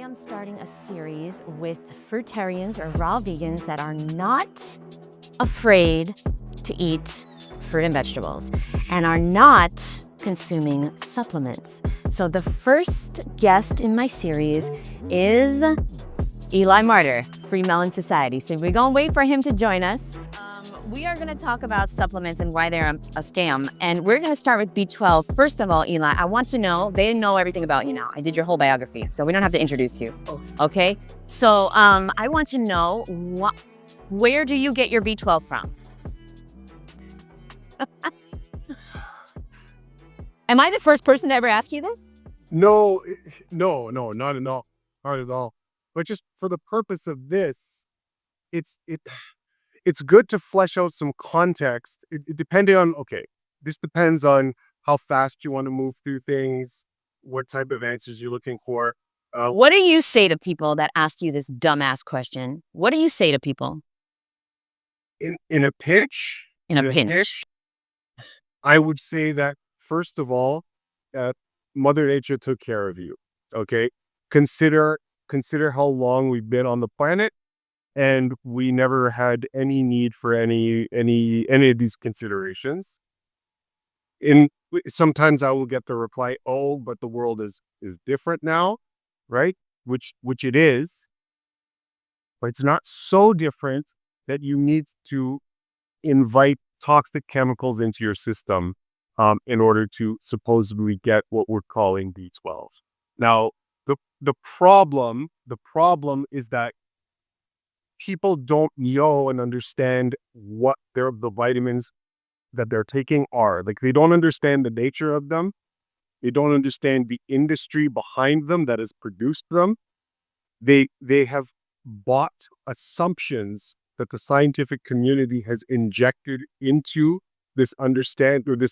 am starting a series with fruitarians or raw vegans that are not afraid to eat fruit and vegetables and are not consuming supplements. So the first guest in my series is Eli Martyr, Free Melon Society. So we're gonna wait for him to join us. We are gonna talk about supplements and why they're a scam. And we're gonna start with B12. First of all, Eli, I want to know, they know everything about you now. I did your whole biography, so we don't have to introduce you, okay? So I want to know, where do you get your B12 from? Am I the first person to ever ask you this? No, not at all. Not at all. But just for the purpose of this, it's good to flesh out some context. This depends on how fast you want to move through things, what type of answers you're looking for. What do you say to people that ask you this dumbass question? What do you say to people? In a pinch, I would say that, first of all, Mother Nature took care of you. Okay, consider how long we've been on the planet, and we never had any need for any of these considerations. Sometimes I will get the reply, "Oh, but the world is different now," right? Which it is, but it's not so different that you need to invite toxic chemicals into your system in order to supposedly get what we're calling B12. Now, the problem is that people don't know and understand what the vitamins that they're taking are. Like, they don't understand the nature of them. They don't understand the industry behind them that has produced them. They have bought assumptions that the scientific community has injected into this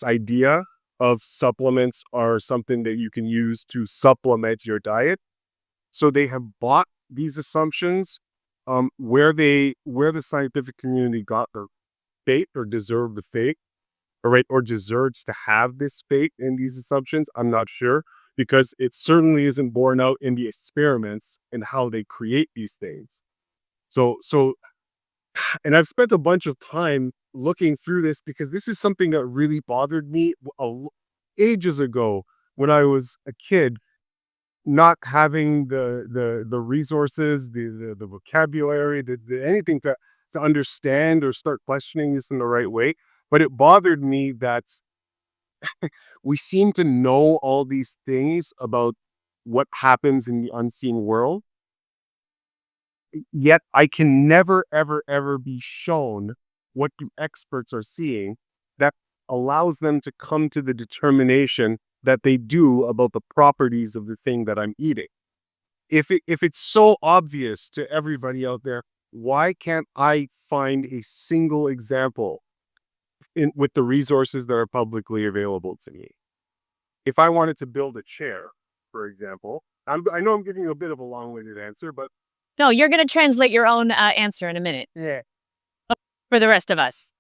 idea of supplements are something that you can use to supplement your diet. So they have bought these assumptions where the scientific community got their fate or deserved the fate, or deserves to have this fate in these assumptions. I'm not sure, because it certainly isn't borne out in the experiments and how they create these things. So, and I've spent a bunch of time looking through this because this is something that really bothered me ages ago when I was a kid, not having the resources, the vocabulary, anything to understand or start questioning this in the right way. But it bothered me that we seem to know all these things about what happens in the unseen world, yet I can never, ever, ever be shown what the experts are seeing that allows them to come to the determination that they do about the properties of the thing that I'm eating. If it's so obvious to everybody out there, why can't I find a single example with the resources that are publicly available to me? If I wanted to build a chair, for example, I know I'm giving you a bit of a long-winded answer, but No, you're going to translate your own answer in a minute. Yeah. For the rest of us.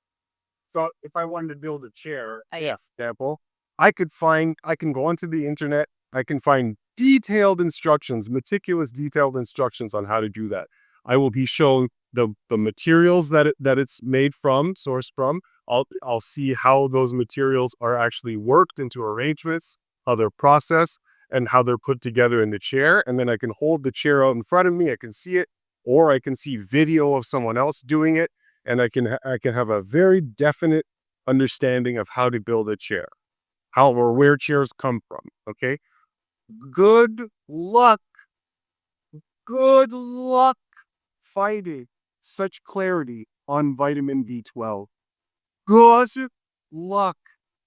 So if I wanted to build a chair, Yes. example, I can go onto the internet, I can find meticulous detailed instructions on how to do that. I will be shown the materials that it's made from, sourced from. I'll see how those materials are actually worked into arrangements, how they're processed, and how they're put together in the chair. And then I can hold the chair out in front of me. I can see it, or I can see video of someone else doing it, and I can have a very definite understanding of how to build a chair, how or where chairs come from. Okay, good luck finding such clarity on vitamin B12. Good luck.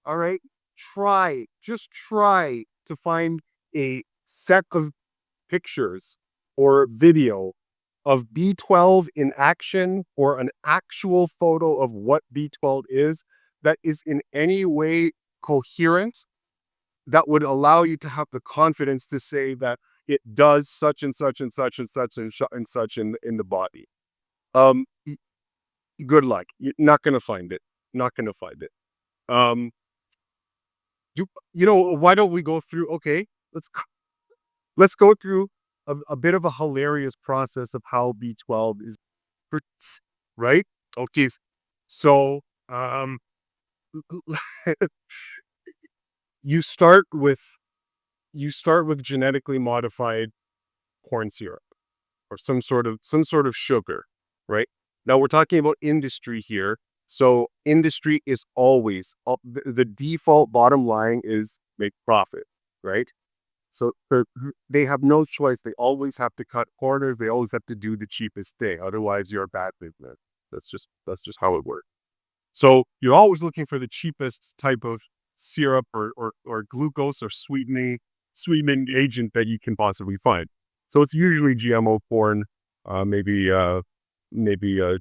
All right, just try to find a set of pictures or video of B12 in action, or an actual photo of what B12 is that is in any way coherent, that would allow you to have the confidence to say that it does such and such and such and such and such in the body. Good luck. You're not going to find it. Not going to find it. Why don't we go through? Okay, let's go through a bit of a hilarious process of how B12 is, right? Okay, so you start with genetically modified corn syrup or some sort of sugar, right? Now we're talking about industry here. So industry is always the default bottom line is make profit, right? So they have no choice. They always have to cut corners. They always have to do the cheapest thing. Otherwise, you're a bad business. That's just how it works. So you're always looking for the cheapest type of syrup or glucose or sweetening agent that you can possibly find. So it's usually GMO corn, maybe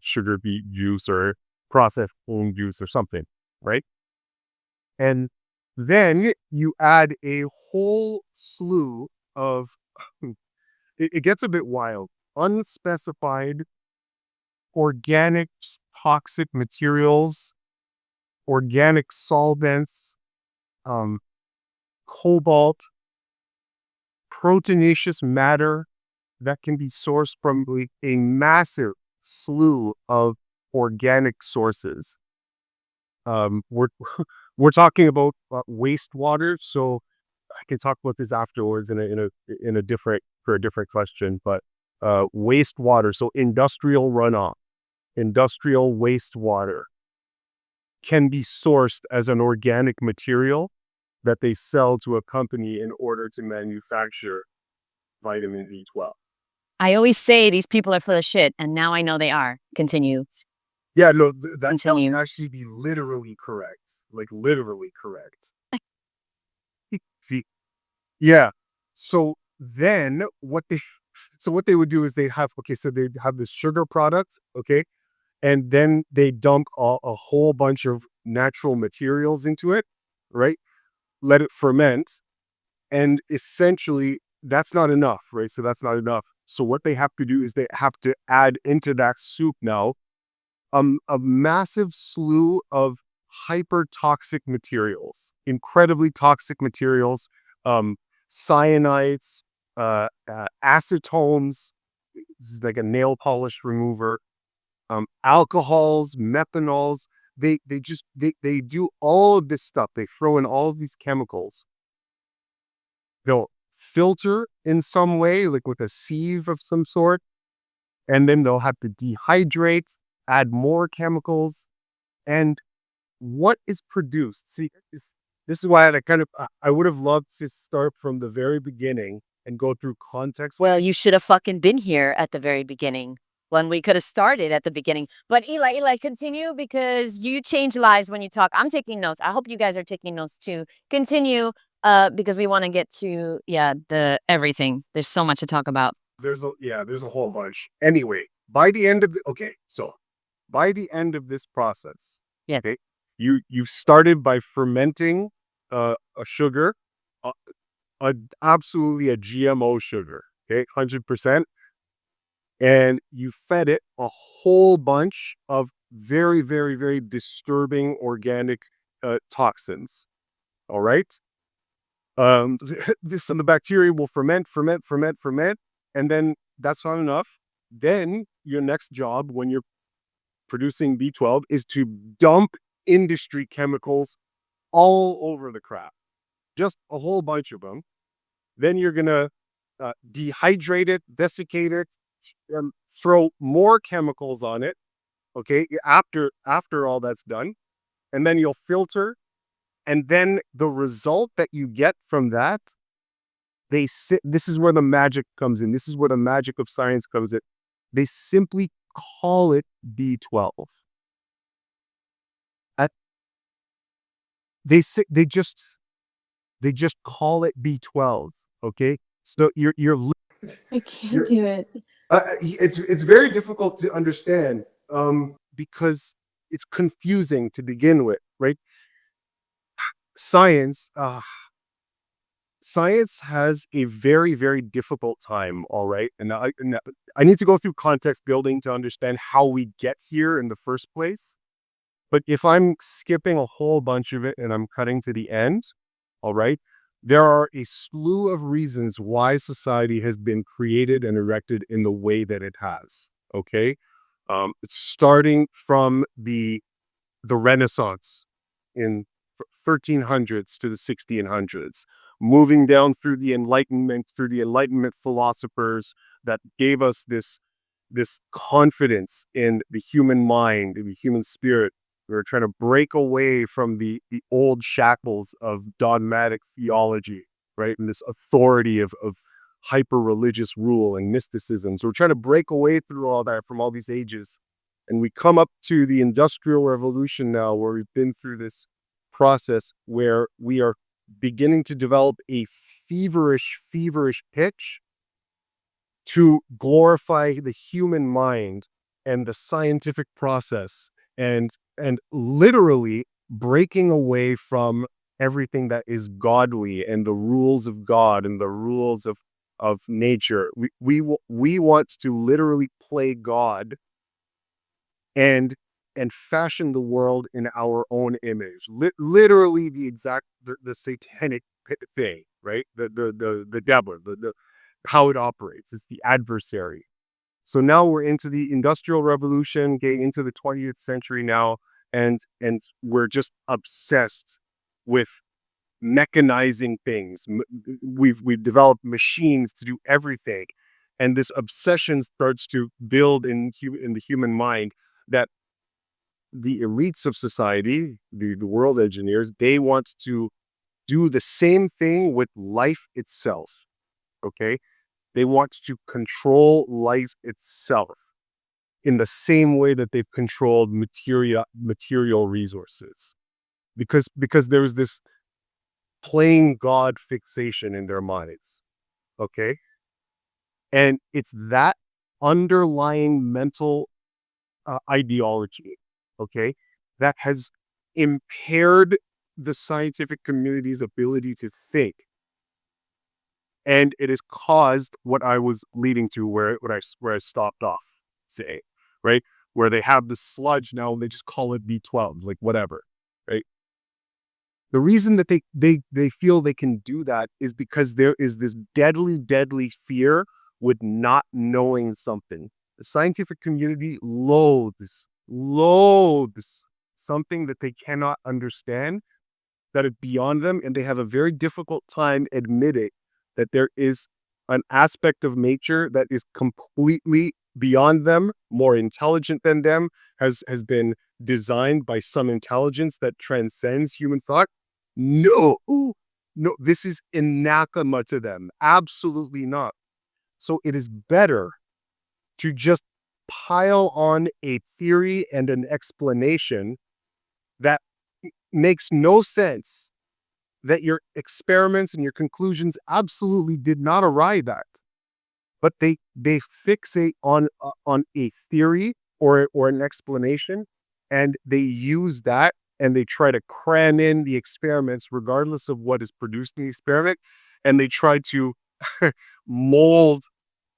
sugar beet juice or processed corn juice or something, right? And then you add a whole slew of it gets a bit wild, unspecified organic toxic materials, organic solvents, um, cobalt, proteinaceous matter that can be sourced from a massive slew of organic sources. We're we're talking about wastewater, so I can talk about this afterwards in a different for a different question. But wastewater, so industrial wastewater can be sourced as an organic material that they sell to a company in order to manufacture vitamin B12. I always say these people are full of shit, and now I know they are. Continue. Yeah, no, that Continue. can actually be literally correct. Like literally correct. See, yeah. So then what they would do is they have this sugar product, okay, and then they dump a whole bunch of natural materials into it, right? Let it ferment, and essentially that's not enough, right? So that's not enough. So what they have to do is they have to add into that soup now a massive slew of hyper toxic materials, incredibly toxic materials, um, cyanides, acetones, this is like a nail polish remover, alcohols, methanols. They do all of this stuff. They throw in all of these chemicals. They'll filter in some way, like with a sieve of some sort, and then they'll have to dehydrate, add more chemicals, and what is produced? See, this is why I would have loved to start from the very beginning and go through context. Well, you should have fucking been here at the very beginning when we could have started at the beginning. But Eli, continue because you change lives when you talk. I'm taking notes. I hope you guys are taking notes too. Continue, because we want to get to the everything. There's so much to talk about. There's a whole bunch. Anyway, by the end of this process, Yes. okay, you started by fermenting a sugar, uh, absolutely a GMO sugar, okay, 100%, and you fed it a whole bunch of very, very, very disturbing organic toxins. All right. The bacteria will ferment, and then that's not enough. Then your next job when you're producing B12 is to dump industry chemicals all over the crap, just a whole bunch of them. Then you're gonna dehydrate it, desiccate it, throw more chemicals on it. Okay, after all that's done, and then you'll filter, and then the result that you get from that, this is where the magic comes in. This is where the magic of science comes in. They simply call it B12. At, they just call it B12. Okay, so I can't do it. it's very difficult to understand because it's confusing to begin with, right? Science science has a very, very difficult time, all right? And I need to go through context building to understand how we get here in the first place. But if I'm skipping a whole bunch of it and I'm cutting to the end, all right, There are a slew of reasons why society has been created and erected in the way that it has. Okay, starting from the Renaissance in 1300s to the 1600s, moving down through the Enlightenment philosophers that gave us this confidence in the human mind, in the human spirit. We were trying to break away from the old shackles of dogmatic theology, right? And this authority of hyper religious rule and mysticism. So we're trying to break away through all that from all these ages. And we come up to the Industrial Revolution now, where we've been through this process where we are beginning to develop a feverish pitch to glorify the human mind and the scientific process, and literally breaking away from everything that is godly and the rules of God and the rules of nature. We want to literally play God and fashion the world in our own image. Literally the exact the satanic thing, right? The devil, the how it operates. It's the adversary. So now we're into the Industrial Revolution, getting into the 20th century now, and we're just obsessed with mechanizing things. We've developed machines to do everything, and this obsession starts to build in the human mind that the elites of society, the world engineers, they want to do the same thing with life itself. Okay, they want to control life itself in the same way that they've controlled material resources, because there's this playing God fixation in their minds. Okay, and it's that underlying mental ideology, okay, that has impaired the scientific community's ability to think. And it has caused what I was leading to, where I stopped off, say, right? Where they have the sludge now, they just call it B12, like whatever, right? The reason that they feel they can do that is because there is this deadly fear with not knowing something. The scientific community loathes something that they cannot understand, that is beyond them, and they have a very difficult time admitting that there is an aspect of nature that is completely beyond them, more intelligent than them, has been designed by some intelligence that transcends human thought. No, no, this is anathema to them. Absolutely not. So it is better to just pile on a theory and an explanation that makes no sense, that your experiments and your conclusions absolutely did not arrive at, but they fixate on a theory or an explanation, and they use that, and they try to cram in the experiments regardless of what is produced in the experiment, and they try to mold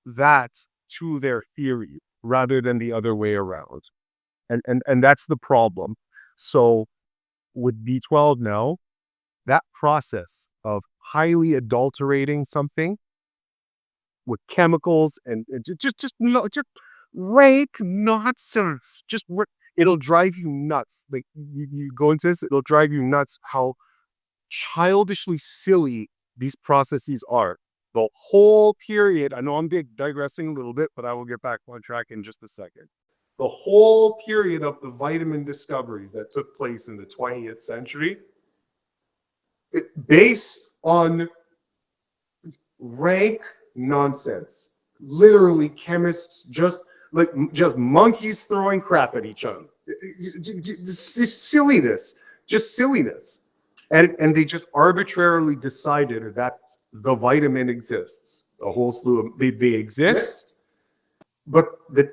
that to their theory rather than the other way around. And that's the problem. So with B12 now, that process of highly adulterating something with chemicals and just rank nonsense. It'll drive you nuts. Like you go into this, it'll drive you nuts how childishly silly these processes are. The whole period, I know I'm digressing a little bit, but I will get back on track in just a second. The whole period of the vitamin discoveries that took place in the 20th century, based on rank nonsense. Literally, chemists just monkeys throwing crap at each other. Just silliness, just silliness, and they just arbitrarily decided that the vitamin exists. A whole slew of they exist, but the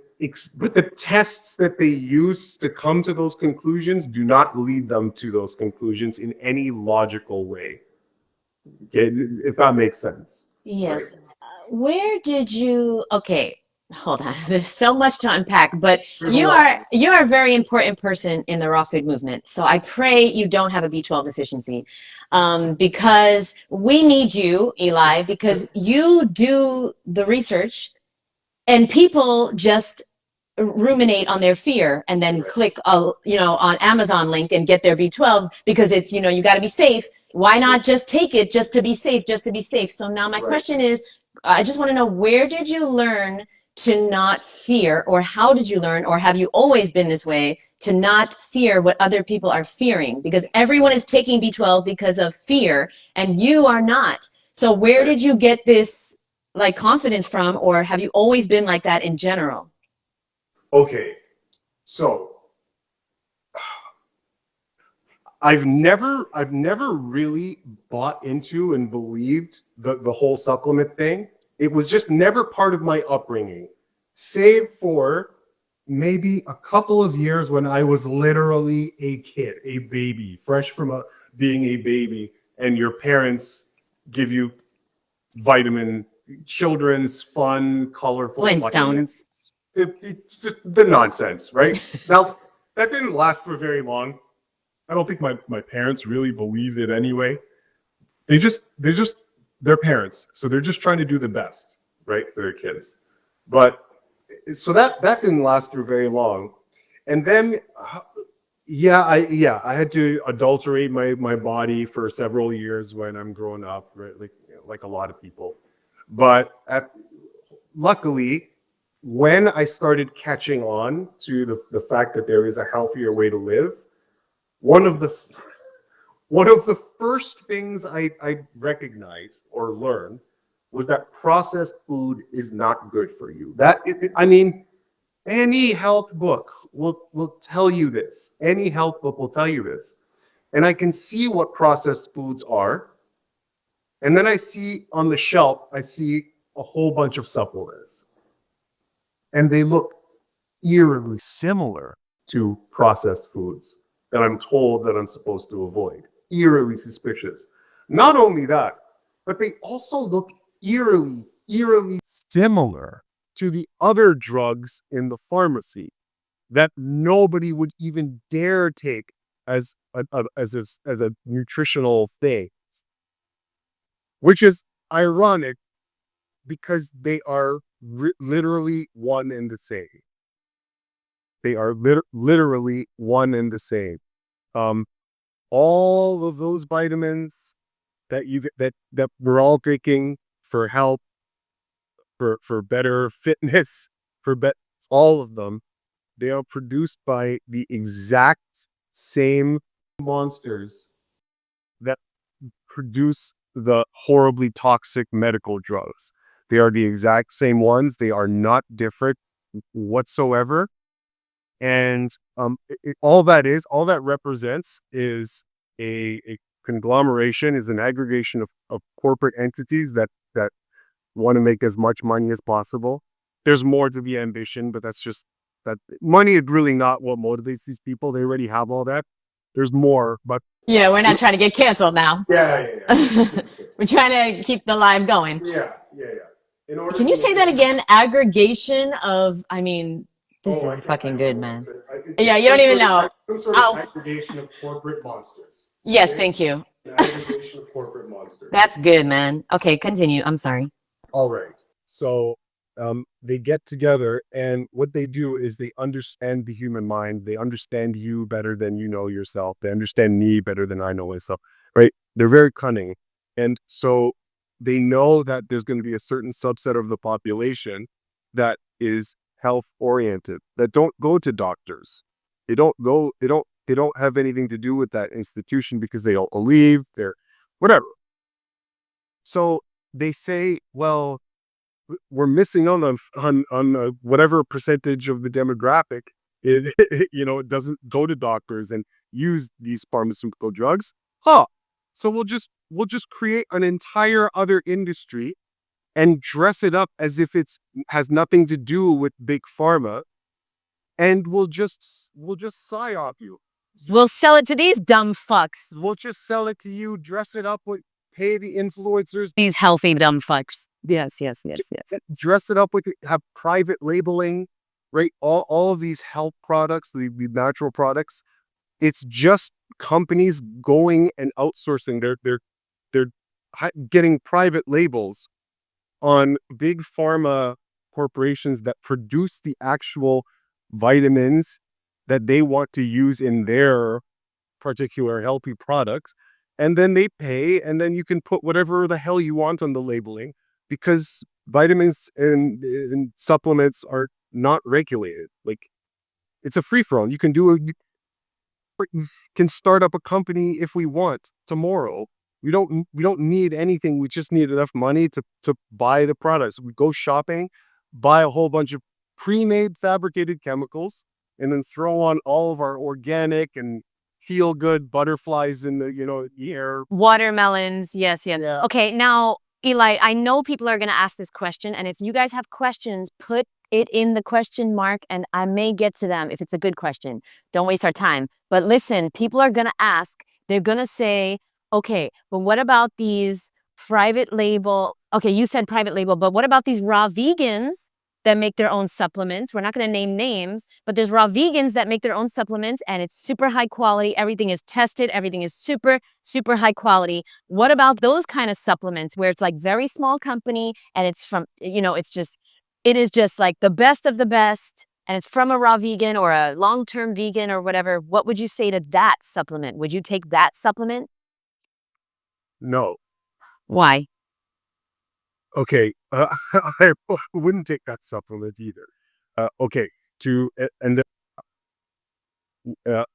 tests that they use to come to those conclusions do not lead them to those conclusions in any logical way. Okay, if that makes sense. Yes. Where did you, okay, hold on. There's so much to unpack, but you're a very important person in the raw food movement. So I pray you don't have a B12 deficiency, because we need you, Eli, because you do the research, and people just ruminate on their fear and then click on Amazon link and get their B12 because it's, you got to be safe. Why not just take it just to be safe, just to be safe? So now my question is, I just want to know, where did you learn to not fear, or how did you learn, or have you always been this way, to not fear what other people are fearing? Because everyone is taking B12 because of fear and you are not. So where did you get this like confidence from, or have you always been like that in general? Okay, so I've never really bought into and believed the whole supplement thing. It was just never part of my upbringing, save for maybe a couple of years when I was literally a kid, a baby, fresh from being a baby, and your parents give you children's fun, colorful Flintstones. It's just the nonsense, right? Now, that didn't last for very long. I don't think my parents really believe it anyway. They're parents, so they're just trying to do the best, right, for their kids. But so that didn't last for very long. And then I had to adulterate my body for several years when I'm growing up, right? Like a lot of people. But luckily, when I started catching on to the fact that there is a healthier way to live, one of the first things I recognized or learned was that processed food is not good for you. I mean, any health book will tell you this. Any health book will tell you this. And I can see what processed foods are. And then I see on the shelf, I see a whole bunch of supplements. And they look eerily similar to processed foods that I'm told that I'm supposed to avoid. Eerily suspicious. Not only that, but they also look eerily similar to the other drugs in the pharmacy that nobody would even dare take as a nutritional thing, which is ironic because they are literally one and the same. They are literally one and the same. All of those vitamins that we're all taking for health, for better fitness, all of them, they are produced by the exact same monsters that produce the horribly toxic medical drugs. They are the exact same ones. They are not different whatsoever. And all that represents is a conglomeration, is an aggregation of corporate entities that want to make as much money as possible. There's more to the ambition, but that's just that money is really not what motivates these people. They already have all that. There's more, but Yeah, we're not trying to get canceled now. yeah. We're trying to keep the live going. Yeah. In order Can to you make say that again? Aggregation of, I mean, this I is fucking don't good, know. man. It's Yeah, you don't even know. some sort of Oh, aggregation of corporate monsters. yes, Okay? thank you. An aggregation of corporate monsters. That's good, man. Okay, continue. I'm sorry. All right. So they get together, and what they do is they understand the human mind. They understand you better than you know yourself. They understand me better than I know myself, right? They're very cunning. And so they know that there's going to be a certain subset of the population that is health oriented, that don't go to doctors. They don't have anything to do with that institution because they all leave, they're whatever. So they say, well, we're missing on whatever percentage of the demographic it it doesn't go to doctors and use these pharmaceutical drugs. So we'll just create an entire other industry and dress it up as if it's has nothing to do with big pharma, and we'll just psyop you. We'll sell it to these dumb fucks. We'll just sell it to you, dress it up with pay the influencers, These healthy dumb fucks. Yes. dress it up with have private labeling, right? All of these health products, the natural products, it's just companies going and outsourcing. They're getting private labels on big pharma corporations that produce the actual vitamins that they want to use in their particular healthy products. And then they pay, and then you can put whatever the hell you want on the labeling, because vitamins and supplements are not regulated. Like, it's a free for all. You can can start up a company if we want tomorrow. We don't need anything. We just need enough money to buy the products. We go shopping, buy a whole bunch of pre-made fabricated chemicals, and then throw on all of our organic and feel good butterflies in the air. Watermelons. Yes. Yeah. Okay, now, Eli, I know people are going to ask this question. And if you guys have questions, put it in the question mark and I may get to them if it's a good question. Don't waste our time. But listen, people are going to ask. They're going to say, okay, but what about these private label? Okay, you said private label, but what about these raw vegans that make their own supplements? We're not going to name names, but there's raw vegans that make their own supplements and it's super high quality. Everything is tested. Everything is super, super high quality. What about those kind of supplements where it's like very small company and it's from, it is just like the best of the best and it's from a raw vegan or a long-term vegan or whatever? What would you say to that supplement? Would you take that supplement? No. Why? Okay. I wouldn't take that supplement either. Okay. Uh,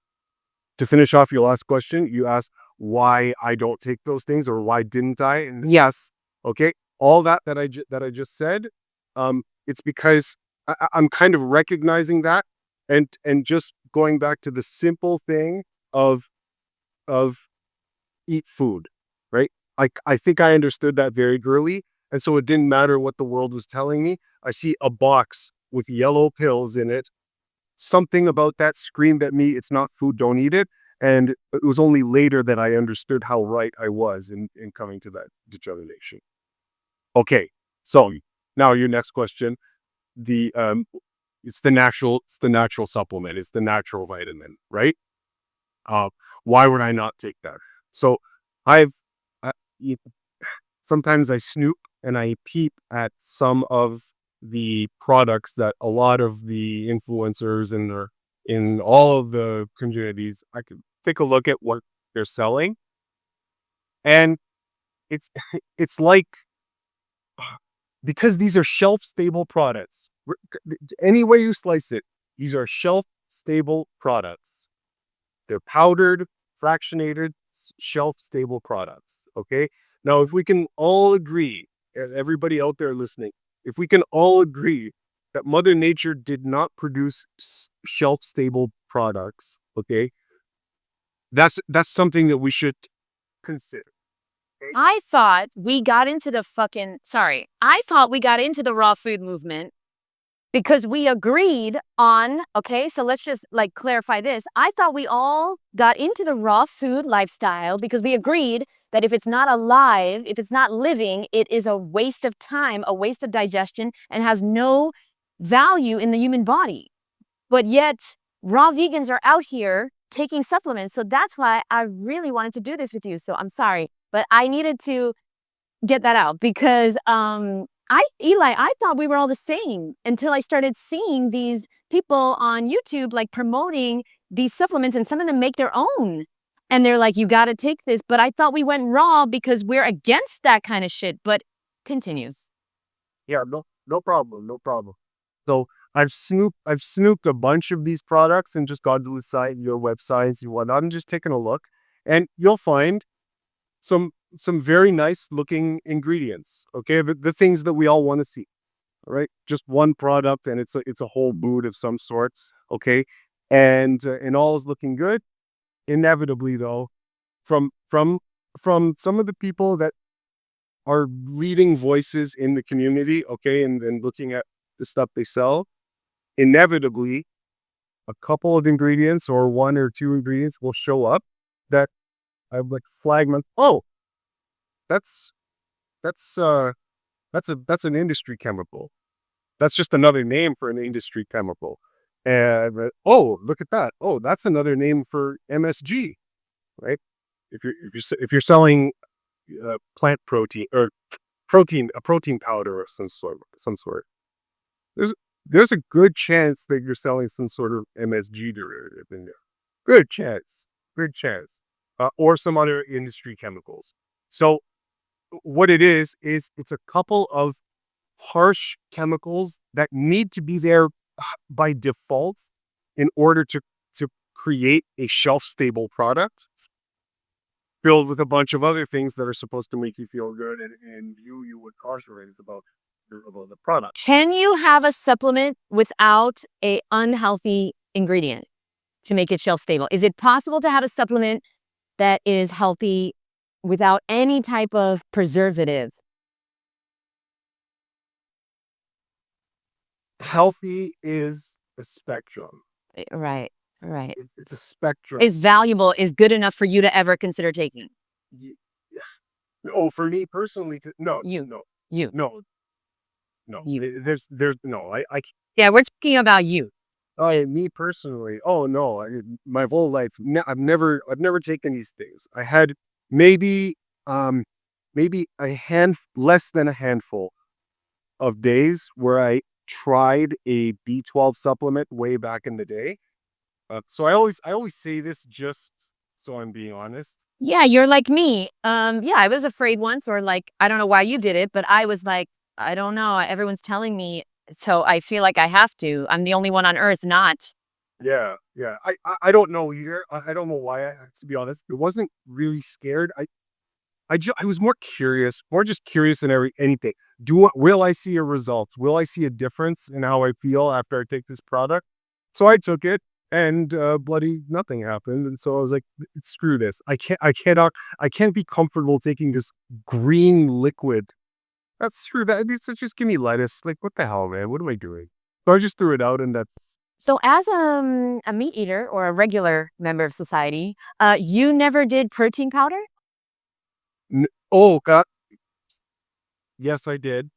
to finish off your last question, you asked why I don't take those things, or why didn't I? And yes, okay, all that I just said, it's because I'm kind of recognizing that, and just going back to the simple thing of eat food, right? I think I understood that very early, and so it didn't matter what the world was telling me. I see a box with yellow pills in it. Something about that screamed at me, it's not food, don't eat it. And it was only later that I understood how right I was in coming to that determination. Okay, so now your next question. The it's the natural supplement, it's the natural vitamin, right? Uh, why would I not take that? So I've uh, y- sometimes I snoop and I peep at some of the products that a lot of the influencers in all of the communities. I could take a look at what they're selling, and it's it's like, because these are shelf stable products. Any way you slice it, these are shelf stable products. They're powdered, fractionated, shelf stable products. Okay. Now, if we can all agree, everybody out there listening, if we can all agree that Mother Nature did not produce shelf stable products, okay, that's something that we should consider. I thought we got into the raw food movement because we agreed on, okay, so let's just like clarify this. I thought we all got into the raw food lifestyle because we agreed that if it's not alive, if it's not living, it is a waste of time, a waste of digestion, and has no value in the human body. But yet, raw vegans are out here taking supplements. So that's why I really wanted to do this with you. So I'm sorry, but I needed to get that out because Eli, I thought we were all the same until I started seeing these people on YouTube like promoting these supplements, and some of them make their own. And they're like, you got to take this. But I thought we went raw because we're against that kind of shit. But continues. Yeah, no problem, no problem. So I've snooped a bunch of these products and just gone to the site, your websites and whatnot, and just taken a look, and you'll find some very nice looking ingredients. Okay, the things that we all want to see. All right, just one product, and it's a whole boot of some sorts. Okay, and all is looking good. Inevitably, though, from some of the people that are leading voices in the community, okay, and looking at the stuff they sell, inevitably a couple of ingredients or one or two ingredients will show up that I would like flag them. Oh, that's that's that's an industry chemical. That's just another name for an industry chemical. And oh, look at that. Oh, that's another name for MSG, right? If you're selling plant protein or a protein powder of some sort, there's there's a good chance that you're selling some sort of MSG derivative in there. Good chance, good chance, or some other industry chemicals. So what it is it's a couple of harsh chemicals that need to be there by default in order to create a shelf stable product filled with a bunch of other things that are supposed to make you feel good and you would cautionize about the product. Can you have a supplement without a unhealthy ingredient to make it shelf stable? Is it possible to have a supplement that is healthy without any type of preservative? Healthy is a spectrum. Right, right. It's a spectrum. Is valuable, is good enough for you to ever consider taking? Y- Oh, for me personally, no, You. no, You. no, no. You. There's no. I Yeah, we're talking about you. me personally. Oh no, my whole life, I've never taken these things. I had maybe, um, maybe less than a handful of days where I tried a B12 supplement way back in the day. So I always say this just so I'm being honest. Yeah, you're like me. Yeah, I was afraid once, or like, I don't know why you did it, but I was like, I don't know. Everyone's telling me, so I feel like I have to. I'm the only one on earth not. Yeah, yeah. I don't know either. I don't know why. To be honest, it wasn't really scared. I was more curious, more just curious than anything. Will I see a result? Will I see a difference in how I feel after I take this product? So I took it, and bloody nothing happened. And so I was like, screw this. I can't be comfortable taking this green liquid. That's true. Just give me lettuce. Like, what the hell, man? What am I doing? So I just threw it out, and that's So as a meat eater or a regular member of society, you never did protein powder? oh God. Yes, I did.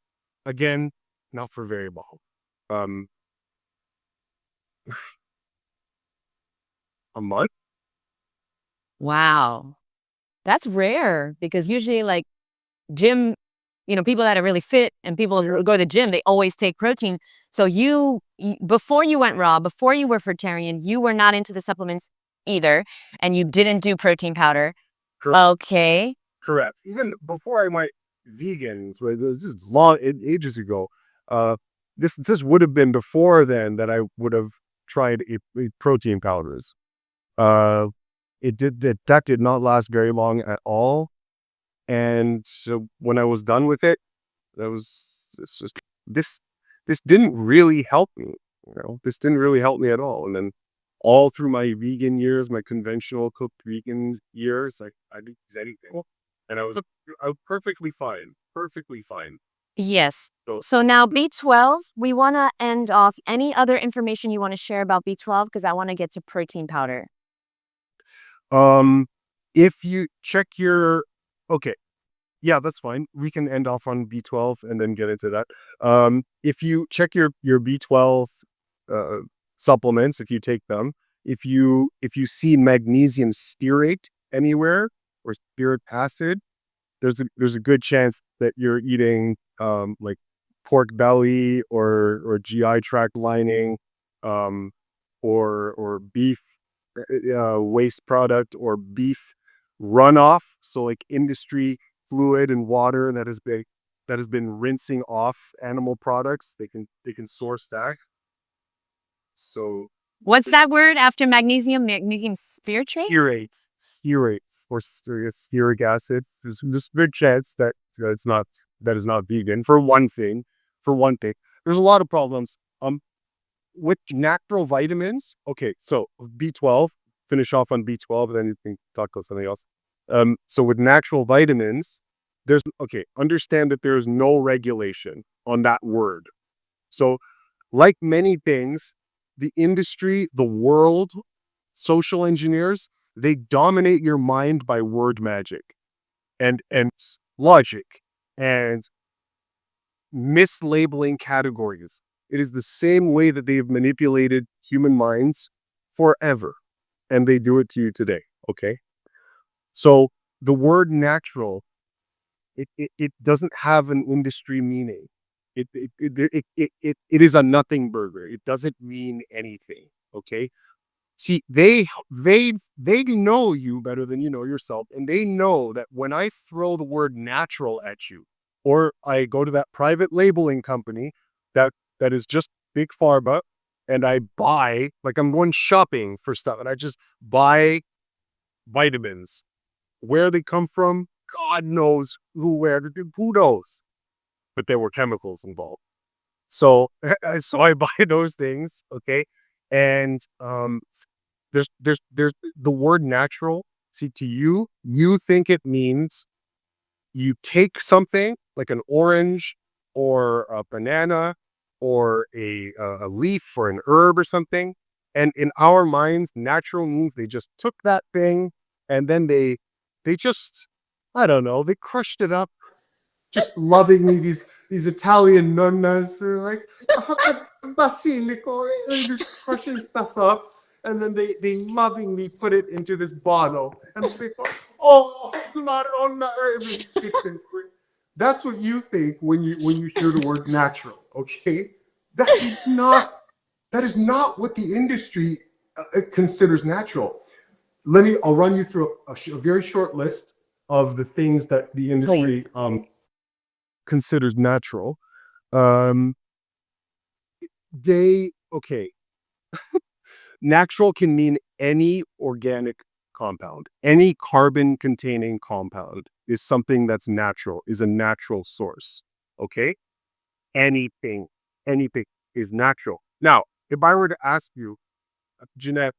Again, not for very long. Um, a month. Wow. That's rare because usually like gym, people that are really fit and people who go to the gym, they always take protein. So before you went raw, before you were fruitarian, you were not into the supplements either, and you didn't do protein powder. Okay. Correct. Even before I went vegan, so this is long ages ago. Uh, this would have been before then that I would have tried a protein powders. Uh, that did not last very long at all. And so when I was done with it, it's just this this didn't really help me. This didn't really help me at all. And then all through my vegan years, my conventional cooked vegan years, I didn't use anything. And I was perfectly fine. Perfectly fine. Yes. So So now B12, we want to end off any other information you want to share about B12 because I want to get to protein powder. if you check your okay, yeah, that's fine. We can end off on B12 and then get into that. If you check your B12 uh, supplements, if you take them, if you see magnesium stearate anywhere or stearic acid, there's a good chance that you're eating like pork belly or GI tract lining, or beef waste product or beef runoff. So like industry fluid and water that has been rinsing off animal products. They can source that. So What's that word after magnesium? Magnesium spirituate? stearates or stearic acid. There's a good chance that that is not vegan for one thing. There's a lot of problems. With natural vitamins. Okay, so B12. Finish off on B12, and then you can talk about something else. So with natural vitamins, understand that there's no regulation on that word. So, like many things, the industry, the world, social engineers, they dominate your mind by word magic. And logic and mislabeling categories. It is the same way that they have manipulated human minds forever, and they do it to you today. Okay. So the word natural, it doesn't have an industry meaning. It is a nothing burger. It doesn't mean anything. Okay. See, they know you better than you know yourself, and they know that when I throw the word natural at you, or I go to that private labeling company that is just big pharma, and I buy, like I'm going shopping for stuff, and I just buy vitamins. Where they come from, God knows who knows, but there were chemicals involved. So so I buy those things, okay, and there's the word natural. See, to you, you think it means you take something like an orange or a banana or a leaf or an herb or something, and in our minds, natural means they just took that thing and then they just, I don't know, they crushed it up just lovingly. These Italian nonnas are like, basilico, and just crushing stuff up, and then they lovingly put it into this bottle, and they go, oh, Madonna. That's what you think when you hear the word natural. Okay, that is not that is not what the industry considers natural. I'll run you through a very short list of the things that the industry considers natural. Um, okay. Natural can mean any organic compound, any carbon containing compound is something that's natural, is a natural source. Okay. Anything, anything is natural. Now, if I were to ask you, Jeannette,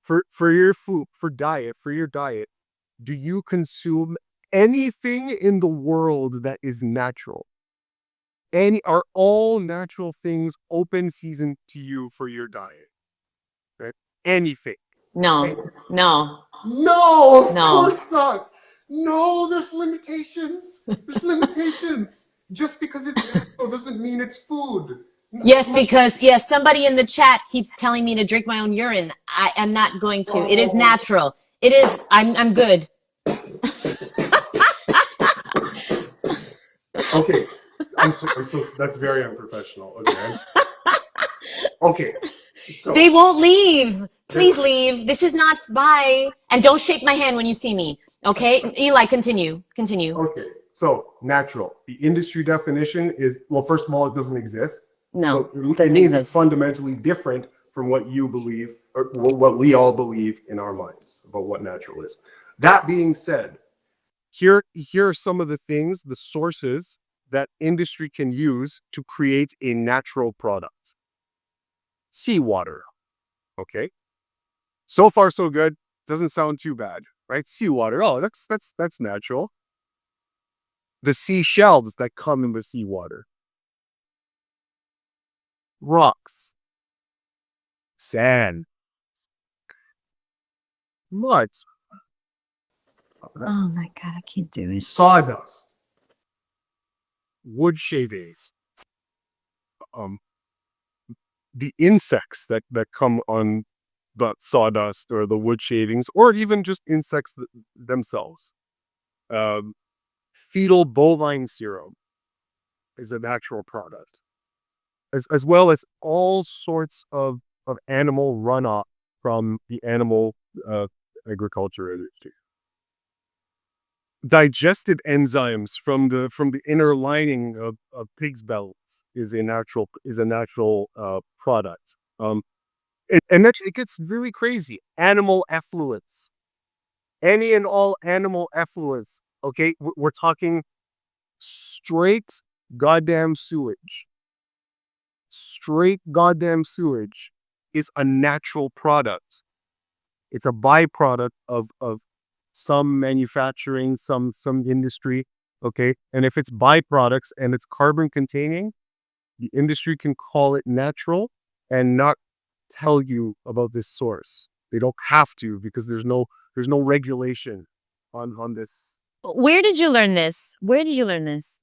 for your food, for your diet, do you consume anything in the world that is natural? Are all natural things open season to you for your diet? Right? Anything. No, no, No, of no. course not. No, there's limitations. There's limitations. Just because it's natural doesn't mean it's food. Yes, because yes, somebody in the chat keeps telling me to drink my own urine. I am not going to. It is natural. It is. I'm good. Okay, I'm so that's very unprofessional. Okay. Okay. So They won't leave. Please leave. This is not bye. And don't shake my hand when you see me. Okay, Eli, continue. Continue. okay. So natural. The industry definition is, well, first of all, it doesn't exist. No, So it doesn't means it's exist. fundamentally different from what you believe or what we all believe in our minds about what natural is. That being said, here are some of the things, the sources that industry can use to create a natural product. Seawater. Okay. So far, so good. Doesn't sound too bad, right? Seawater. Oh, that's natural. The seashells that come in the seawater. Rocks. Sand. Mud. Oh my God, I can't do it. Sawdust. Wood shavings. Um, the insects that come on the sawdust or the wood shavings, or even just insects themselves. Um, Fetal bovine serum is a natural product, as well as all sorts of animal runoff from the animal agriculture industry. Digested enzymes from the inner lining of pigs' bellies is a natural product. And it gets really crazy. Animal effluents, any and all animal effluents. Okay, we're talking straight goddamn sewage. Straight goddamn sewage is a natural product. It's a byproduct of some manufacturing, some industry. Okay, and if it's byproducts and it's carbon containing, the industry can call it natural and not tell you about this source. They don't have to because there's no regulation on this Where did you learn this? Where did you learn this?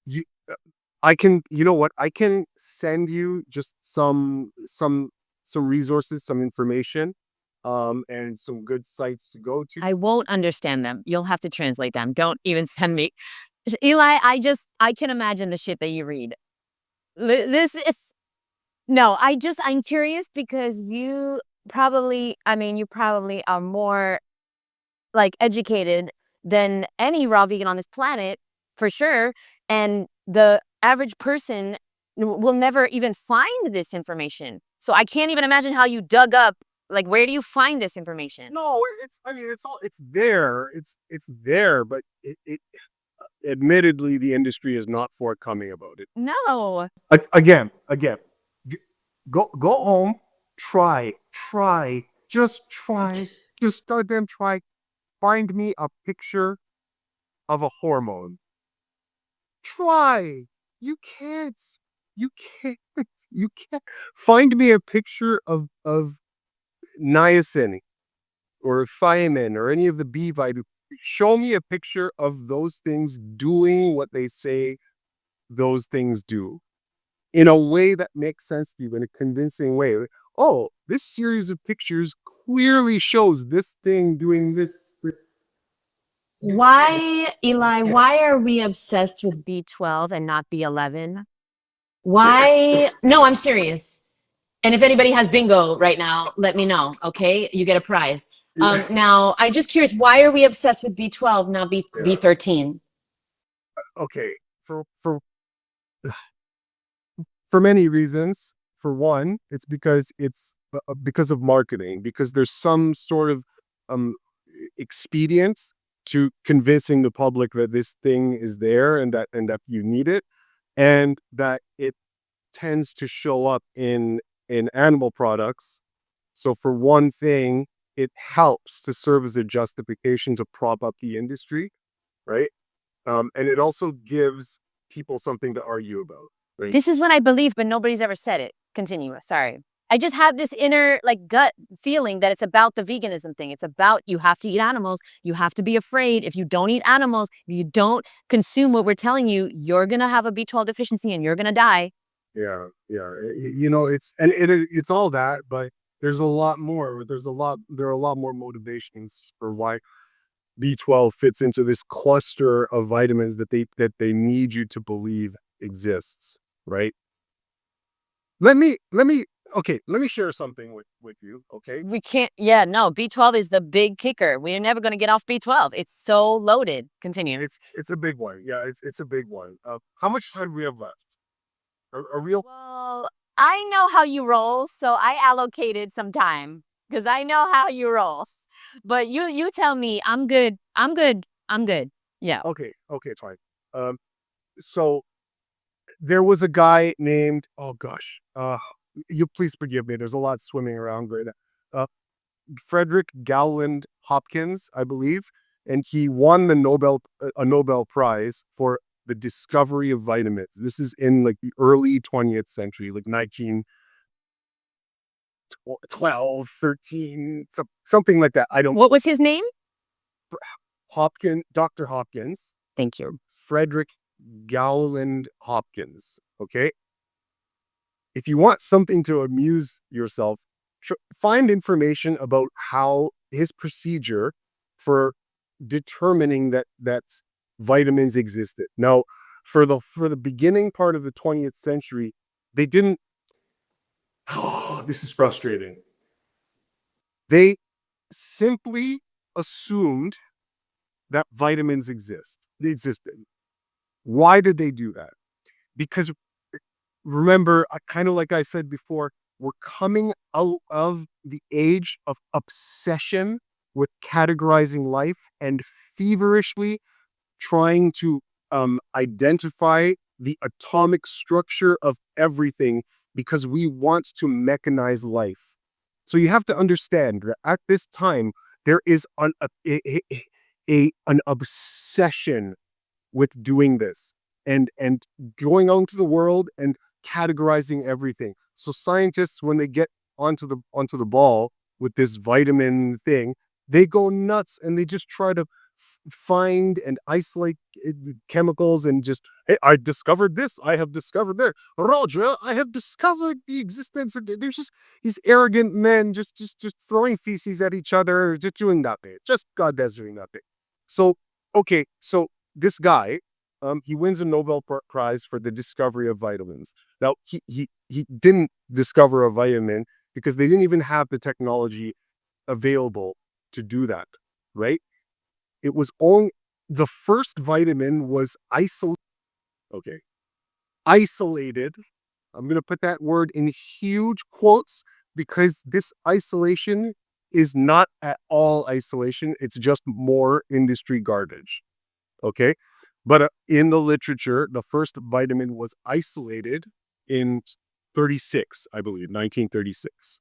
You, I can, you know what? I can send you just some resources, some information, and some good sites to go to. I won't understand them. You'll have to translate them. Don't even send me. Eli, I can imagine the shit that you read. This is, no, I'm curious because you probably are more like educated than any raw vegan on this planet, for sure. And the average person will never even find this information. So I can't even imagine how you dug up, like, where do you find this information? No, I mean, it's there. It's there, but admittedly, the industry is not forthcoming about it. No. Again, go home, just goddamn try. Find me a picture of a hormone. Try. You can't. You can't. You can't. Find me a picture of niacin or thiamine or any of the B vitamins. Show me a picture of those things doing what they say those things do in a way that makes sense to you, in a convincing way. Oh, this series of pictures clearly shows this thing doing this. Why, Eli, why are we obsessed with B12 and not B11? Why? No, I'm serious. And if anybody has bingo right now, let me know, okay? You get a prize. Now, I'm just curious, why are we obsessed with B12, not B13? Okay, for many reasons. For one, it's because of marketing, because there's some sort of um expedient to convincing the public that this thing is there and that you need it, and that it tends to show up in animal products. So for one thing, it helps to serve as a justification to prop up the industry, right? And it also gives people something to argue about, right? This is what I believe, but nobody's ever said it. Continue. Sorry. I just have this inner, like, gut feeling that it's about the veganism thing. It's about you have to eat animals. You have to be afraid. If you don't eat animals, if you don't consume what we're telling you, you're going to have a B12 deficiency and you're going to die. Yeah, yeah. It's all that, but there's a lot more. There are a lot more motivations for why B12 fits into this cluster of vitamins that they need you to believe exists, right? Let me share something with you, okay? We can't, yeah, no, B12 is the big kicker. We're never going to get off B12. It's so loaded. Continue. It's a big one. Yeah, it's a big one. How much time do we have left? A real Well, I know how you roll, so I allocated some time because I know how you roll. But you tell me, I'm good. I'm good. I'm good. Yeah. okay, fine. Um, so there was a guy named, oh gosh, you please forgive me. There's a lot swimming around right now. Frederick Gowland Hopkins, I believe, and he won a Nobel Prize for the discovery of vitamins. This is in like the early 20th century, like 1912, 13, something like that. I don't. What was his name? Dr. Hopkins, Thank you. Frederick Gowland Hopkins. Okay. If you want something to amuse yourself, find information about how his procedure for determining that vitamins existed. Now, for the beginning part of the 20th century, they didn't. Oh, this is frustrating. They simply assumed that vitamins They existed. Why did they do that? Because remember, kind of like I said before, we're coming out of the age of obsession with categorizing life and feverishly trying to identify the atomic structure of everything because we want to mechanize life. So you have to understand that at this time, there is an obsession with doing this and going out into the world and categorizing everything. So scientists, when they get onto the ball with this vitamin thing, they go nuts and they just try to find and isolate chemicals and just, hey, I discovered this, I have discovered that, Roger, I have discovered the existence of, there's just these arrogant men just throwing feces at each other, just doing nothing, just goddamn doing nothing. So okay, so this guy, he wins a Nobel Prize for the discovery of vitamins. Now he didn't discover a vitamin because they didn't even have the technology available to do that, right? It was only the first vitamin was okay, isolated. I'm going to put that word in huge quotes because this isolation is not at all isolation. It's just more industry garbage. Okay. But in the literature, the first vitamin was isolated in 36, I believe, 1936,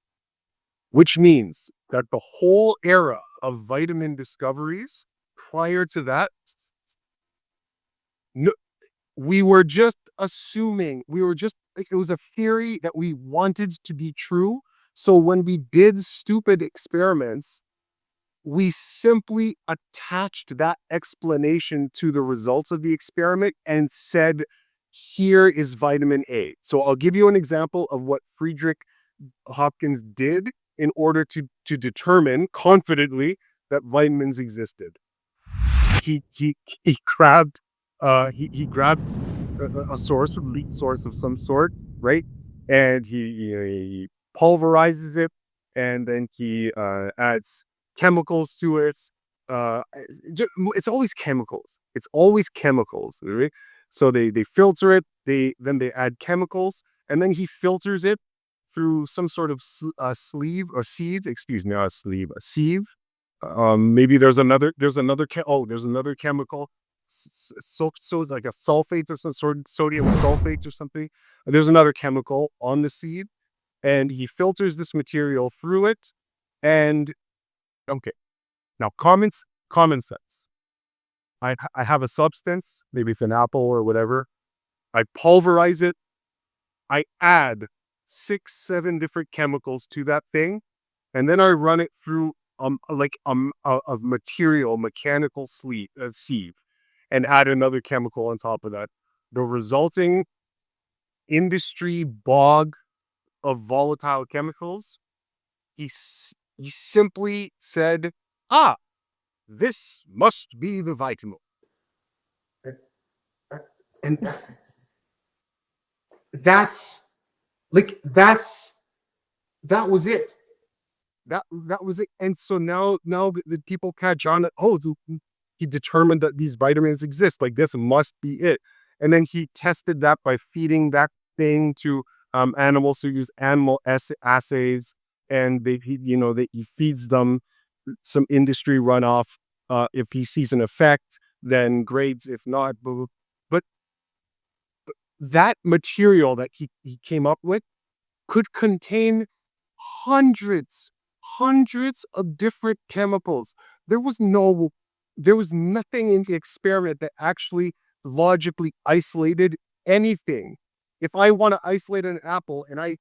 which means that the whole era of vitamin discoveries prior to that, no, we were just assuming, we were just like, it was a theory that we wanted to be true. So when we did stupid experiments, we simply attached that explanation to the results of the experiment and said, here is vitamin A. So I'll give you an example of what Friedrich Hopkins did in order to determine confidently that vitamins existed. He grabbed he grabbed a source, a lead source of some sort, right? And he pulverizes it, and then he adds chemicals to it. It's always chemicals. It's always chemicals, right? So they filter it. Then they add chemicals, and then he filters it through some sort of sleeve or sieve. Excuse me, not a sleeve, a sieve. Maybe there's another chemical. So it's like a sulfate or some sort of sodium sulfate or something. There's another chemical on the seed, and he filters this material through it. And okay, now common sense. I have a substance, maybe it's an apple or whatever. I pulverize it. I add 6, 7 different chemicals to that thing, and then I run it through a material mechanical sieve, and add another chemical on top of that. The resulting industry bog of volatile chemicals, he simply said, ah, this must be the vitamin. And that's that's that was it. That was it. And so now the people catch on that, oh, he determined that these vitamins exist. Like, this must be it. And then he tested that by feeding that thing to animals who use animal assays, and he feeds them some industry runoff. If he sees an effect, then grades. If not, blah, blah. But that material that he came up with could contain hundreds, hundreds of different chemicals. There was nothing in the experiment that actually logically isolated anything. If I want to isolate an apple and I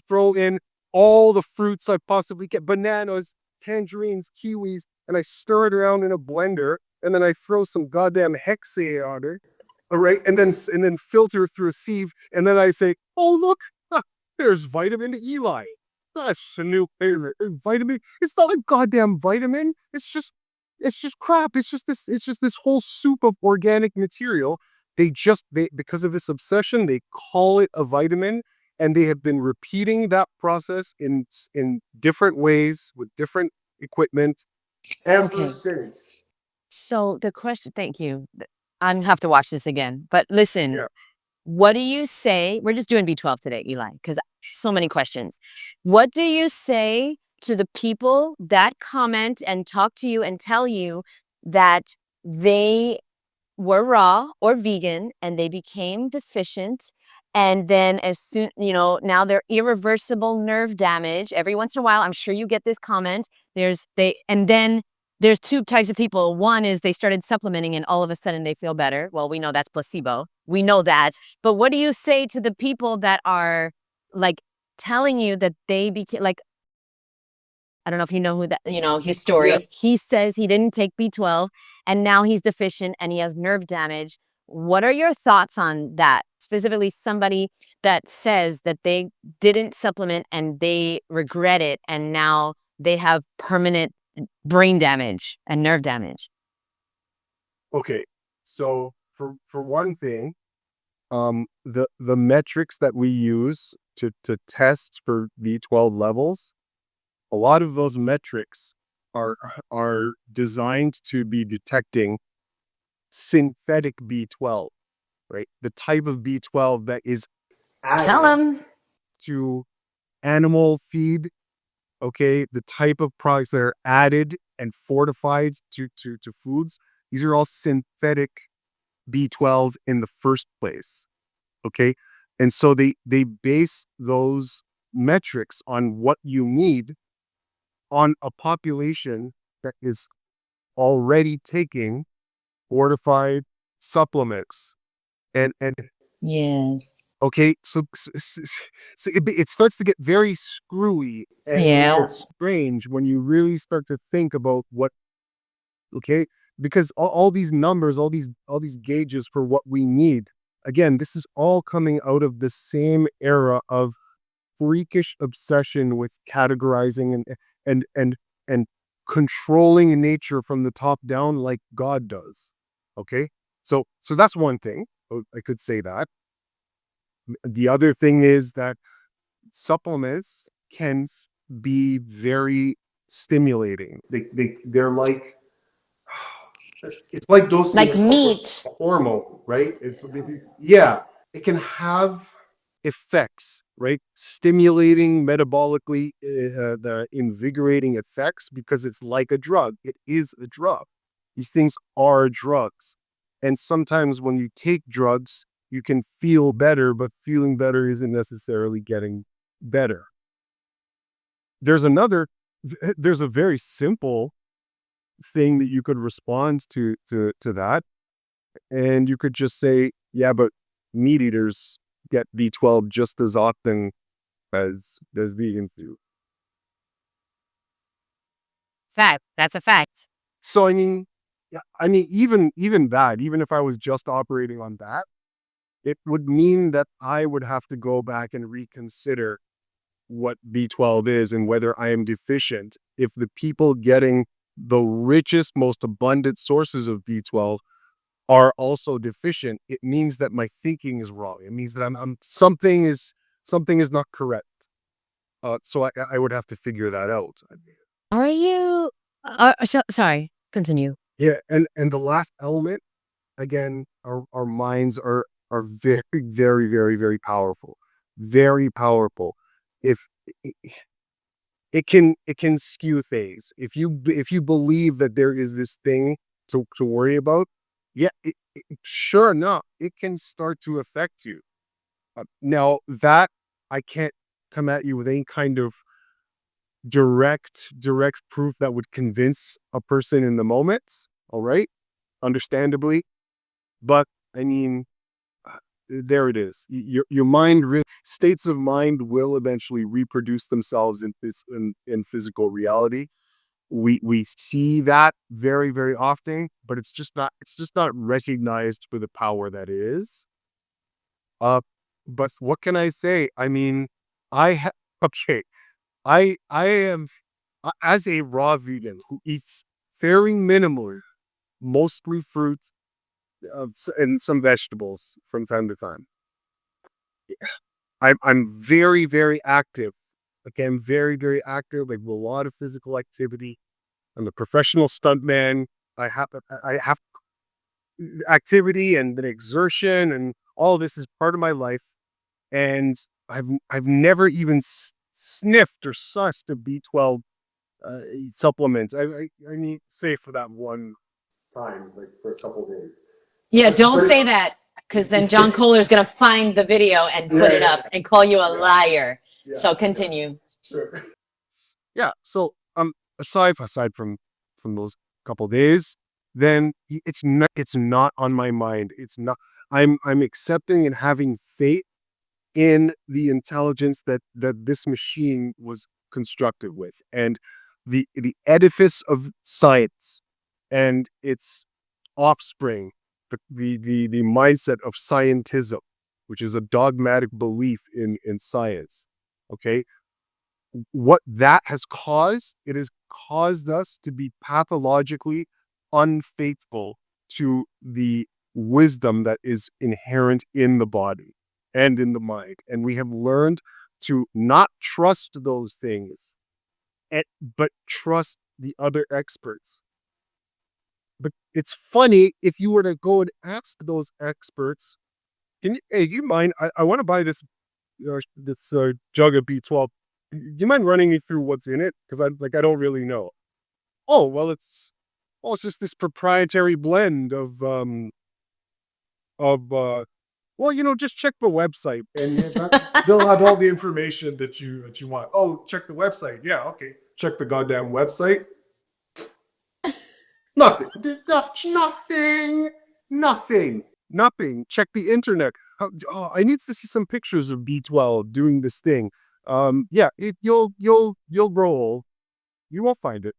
throw in all the fruits I possibly get, bananas, tangerines, kiwis, and I stir it around in a blender, and then I throw some goddamn hexane on it, all right, and then filter through a sieve, and then I say, oh look, there's vitamin Eli. That's a new favorite. Vitamin. It's not a goddamn vitamin. It's just crap. It's just this whole soup of organic material. They because of this obsession, they call it a vitamin, and they have been repeating that process in different ways with different equipment ever since. So the question, thank you. I'm gonna have to watch this again. But listen, Yeah. what do you say? We're just doing B12 today, Eli, because so many questions. What do you say to the people that comment and talk to you and tell you that they were raw or vegan and they became deficient, and then as soon, now they're irreversible nerve damage? Every once in a while, I'm sure you get this comment. And then there's two types of people. One is they started supplementing and all of a sudden they feel better. Well, we know that's placebo. We know that. But what do you say to the people that are like telling you that they became like, I don't know if you know who that, his story. Yeah. He says he didn't take B12 and now he's deficient and he has nerve damage. What are your thoughts on that? Specifically, somebody that says that they didn't supplement and they regret it and now they have permanent brain damage and nerve damage. Okay, so for one thing, the metrics that we use to test for B12 levels, a lot of those metrics are designed to be detecting synthetic B12, right? The type of B12 that is added to animal feed, okay? The type of products that are added and fortified to foods. These are all synthetic B12 in the first place, okay? And so they base those metrics on what you need on a population that is already taking fortified supplements. And Yes. okay, so it starts to get very screwy and it's strange when you really start to think about what, okay, because all these numbers, all these gauges for what we need, again, this is all coming out of the same era of freakish obsession with categorizing and controlling nature from the top down like God does. Okay, so that's one thing. I could say that. The other thing is that supplements can be very stimulating. They're like, it's like dosing Like meat. hormone, right? Yeah, it can have effects, right? Stimulating metabolically, the invigorating effects, because it's like a drug. It is a drug. These things are drugs. And sometimes when you take drugs, you can feel better, but feeling better isn't necessarily getting better. There's a very simple thing that you could respond to that. And you could just say, yeah, but meat eaters get B12 just as often as vegans do. Fact. That's a fact. So yeah, even that, even if I was just operating on that, it would mean that I would have to go back and reconsider what B12 is and whether I am deficient. If the people getting the richest, most abundant sources of B12 are also deficient, it means that my thinking is wrong. It means that I'm something is not correct. So I would have to figure that out. Are you? Sorry. Continue. Yeah, and the last element, again, our minds are very, very, very, very powerful, very powerful. If it can skew things. If you believe that there is this thing to worry about, yeah, sure enough, it can start to affect you. Now that I can't come at you with any kind of direct proof that would convince a person in the moment. All right, understandably, but I mean, there it is. Your mind, states of mind will eventually reproduce themselves in physical reality. We see that very, very often, but it's just not recognized for the power that it is. But what can I say? I mean, okay. I am, as a raw vegan who eats very minimally, mostly fruit, and some vegetables from time to time. I'm very, very active. Again, very, very active. Like, with a lot of physical activity. I'm a professional stuntman. I have activity and an exertion, and all this is part of my life. And I've never even sniffed or sussed a B12 supplement. I need say for that one time, like for a couple days. Yeah, don't say that, because then John Kohler's gonna find the video and put it up and call you a liar. So continue. Sure. Yeah. So aside from those couple days, then it's not on my mind. It's not. I'm accepting and having faith in the intelligence that this machine was constructed with. And the edifice of science and its offspring, the mindset of scientism, which is a dogmatic belief in science. Okay, what that has caused, it has caused us to be pathologically unfaithful to the wisdom that is inherent in the body and in the mind. And we have learned to not trust those things, but trust the other experts. But it's funny, if you were to go and ask those experts, hey, do you mind? I want to buy this jug of B12. Do you mind running me through what's in it? Because I don't really know. Oh well, it's just this proprietary blend of well, just check the website and they'll have all the information that you want. Oh, check the website. Yeah, okay. Check the goddamn website. Nothing. Nothing. Nothing. Nothing. Check the internet. I need to see some pictures of B12 doing this thing. Yeah, you'll grow old. You won't find it.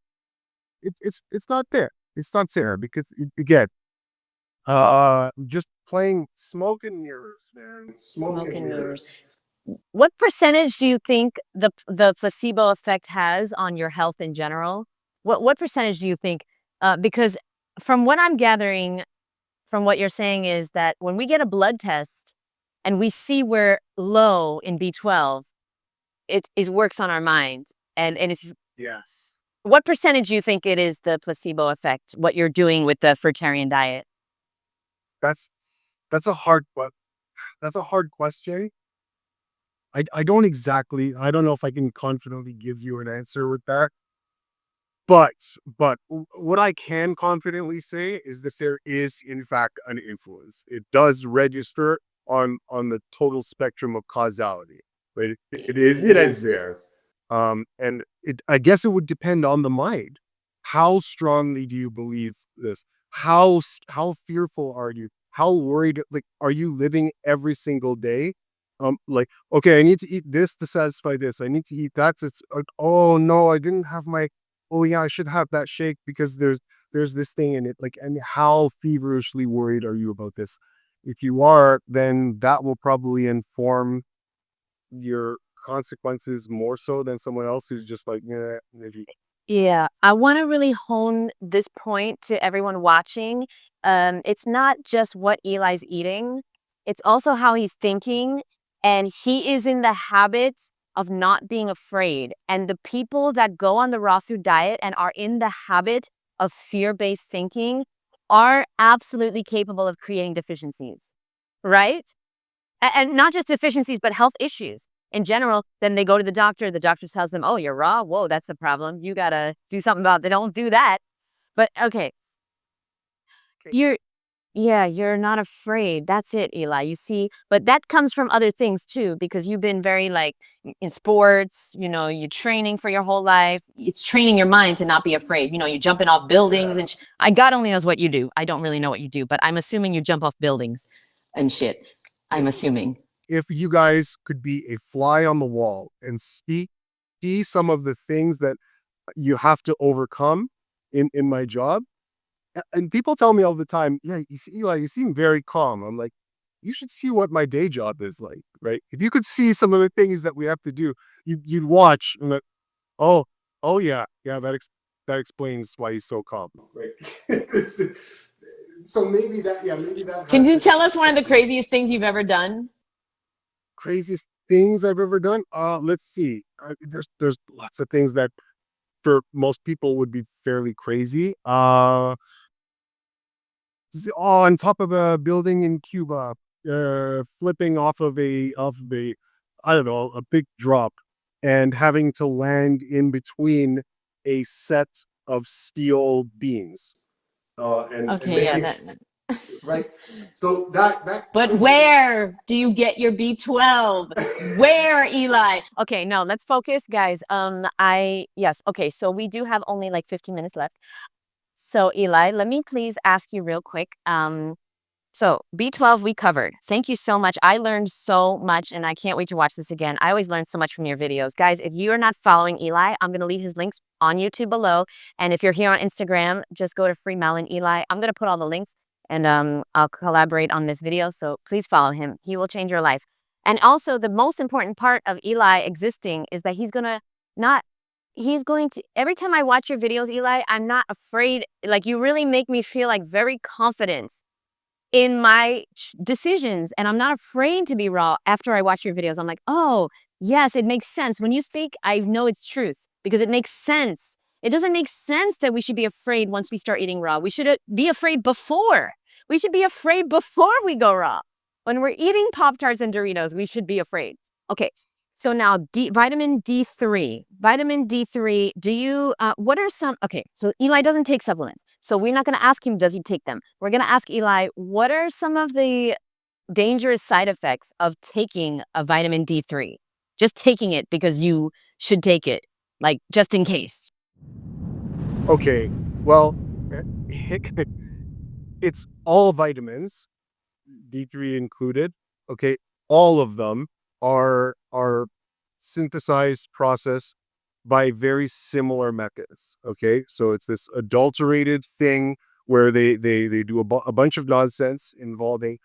It's not there. It's not there because again, just playing smoke and mirrors, man. Smoke and mirrors. What percentage do you think the placebo effect has on your health in general? What percentage do you think? Because from what I'm gathering from what you're saying is that when we get a blood test and we see we're low in B12, it works on our mind. And if Yes. what percentage do you think it is the placebo effect? What you're doing with the fruitarian diet? That's that's a hard that's a hard question. I don't know if I can confidently give you an answer with that. But what I can confidently say is that there is in fact an influence. It does register on the total spectrum of causality. But it is there. And I guess it would depend on the mind. How strongly do you believe this? How fearful are you? How worried? Like, are you living every single day? Like, okay, I need to eat this to satisfy this. I need to eat that. It's like, oh no, I didn't have my. Oh yeah, I should have that shake because there's this thing in it. Like, and how feverishly worried are you about this? If you are, then that will probably inform your consequences more so than someone else who's just like, yeah, maybe. Yeah, I want to really hone this point to everyone watching. It's not just what Eli's eating, it's also how he's thinking. And he is in the habit of not being afraid. And the people that go on the raw food diet and are in the habit of fear-based thinking are absolutely capable of creating deficiencies, right? And not just deficiencies, but health issues in general. Then they go to the doctor tells them, oh, you're raw. Whoa, that's a problem. You got to do something about it. They don't do that. But okay, you're, yeah, you're not afraid. That's it, Eli. You see, but that comes from other things too, because you've been very like in sports, you're training for your whole life. It's training your mind to not be afraid. You're jumping off buildings and God only knows what you do. I don't really know what you do, but I'm assuming you jump off buildings and shit. I'm assuming. If you guys could be a fly on the wall and see some of the things that you have to overcome in my job, and people tell me all the time, yeah, you see, Eli, you seem very calm. I'm like, you should see what my day job is like, right? If you could see some of the things that we have to do, you'd watch and like, oh, oh yeah, that explains why he's so calm, right? So maybe that Can has you to tell us one of the craziest things you've ever done? craziest things I've ever done. Let's see. There's lots of things that for most people would be fairly crazy. On top of a building in Cuba, flipping off of a I don't know, a big drop and having to land in between a set of steel beams. And Okay, yeah, making that. right. So that But comes where do you get your B12? Where, Eli? Okay, no, let's focus, guys. Yes, okay, so we do have only like 15 minutes left. So, Eli, let me please ask you real quick. So B12 we covered. Thank you so much. I learned so much and I can't wait to watch this again. I always learn so much from your videos. Guys, if you are not following Eli, I'm going to leave his links on YouTube below. And if you're here on Instagram, just go to Free Melon Eli. I'm going to put all the links and I'll collaborate on this video. So please follow him. He will change your life. And also the most important part of Eli existing is that he's going to not every time I watch your videos, Eli, I'm not afraid. Like you really make me feel like very confident in my decisions, and I'm not afraid to be raw after I watch your videos. I'm like, oh, yes, it makes sense. When you speak, I know it's truth because it makes sense. It doesn't make sense that we should be afraid once we start eating raw. We should be afraid before. We should be afraid before we go raw. When we're eating Pop-Tarts and Doritos, we should be afraid. Okay, so now vitamin D3. Vitamin D3, do you, what are some, okay, so Eli doesn't take supplements. So we're not going to ask him, does he take them? We're going to ask Eli, what are some of the dangerous side effects of taking a vitamin D3? Just taking it because you should take it, like just in case. Okay, well, it's all vitamins, D3 included. Okay, all of them are synthesized, processed by very similar methods. Okay, so it's this adulterated thing where they do a bunch of nonsense involving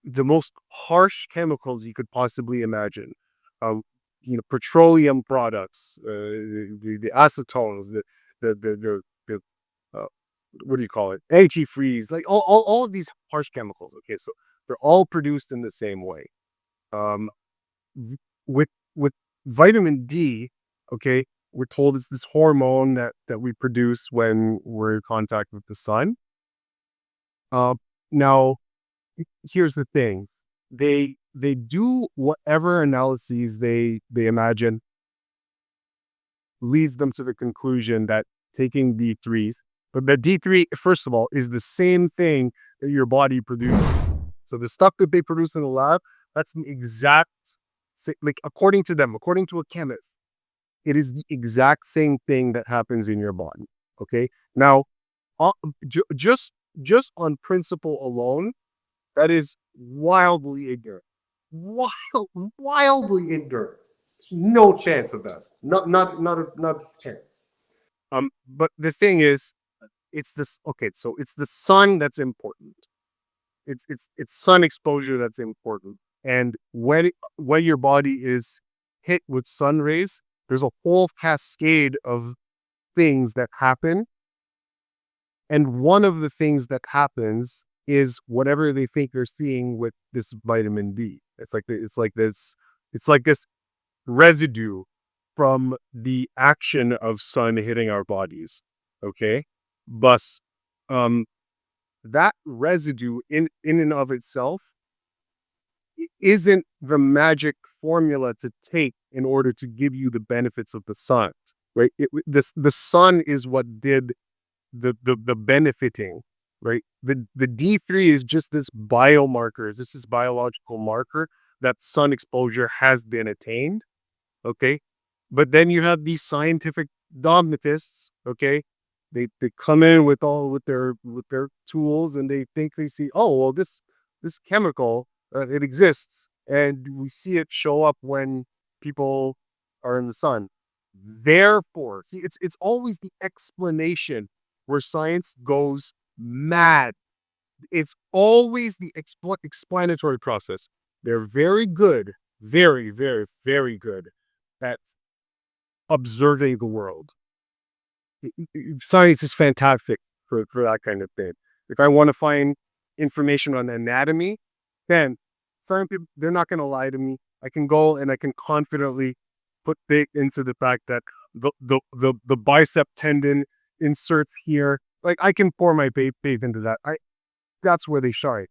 the most harsh chemicals you could possibly imagine. Petroleum products, the acetones, the what do you call it? Antifreeze, like all of these harsh chemicals. Okay, so they're all produced in the same way. Um, with vitamin D, okay, we're told it's this hormone that we produce when we're in contact with the sun. Now, here's the thing: they do whatever analyses they imagine leads them to the conclusion that taking D3s, but the D3, first of all, is the same thing that your body produces. So the stuff that they produce in the lab, that's the exact, like according to them, according to a chemist, it is the exact same thing that happens in your body. Okay. Now, uh, just on principle alone, that is wildly ignorant. Wildly ignorant. No chance of that. Not a chance. But the thing is, it's this. Okay, so it's the sun that's important. It's sun exposure that's important. And when your body is hit with sun rays, there's a whole cascade of things that happen. And one of the things that happens is whatever they think they're seeing with this vitamin D. It's like this residue from the action of sun hitting our bodies. Okay. But that residue in and of itself isn't the magic formula to take in order to give you the benefits of the sun, right? The sun is what did the benefiting, right? The D3 is just this biomarker, it's just this biological marker that sun exposure has been attained. Okay. But then you have these scientific dogmatists, okay? They come in with their tools and they think they see, oh well, this chemical it exists and we see it show up when people are in the sun. Therefore, see, it's always the explanation where science goes mad. It's always the explanatory process. They're very good, very, very, very good at observing the world. Science is fantastic for that kind of thing. If I want to find information on anatomy, then science people, they're not going to lie to me. I can go and I can confidently put faith into the fact that the bicep tendon inserts here. Like I can pour my faith into that. That's where they shine.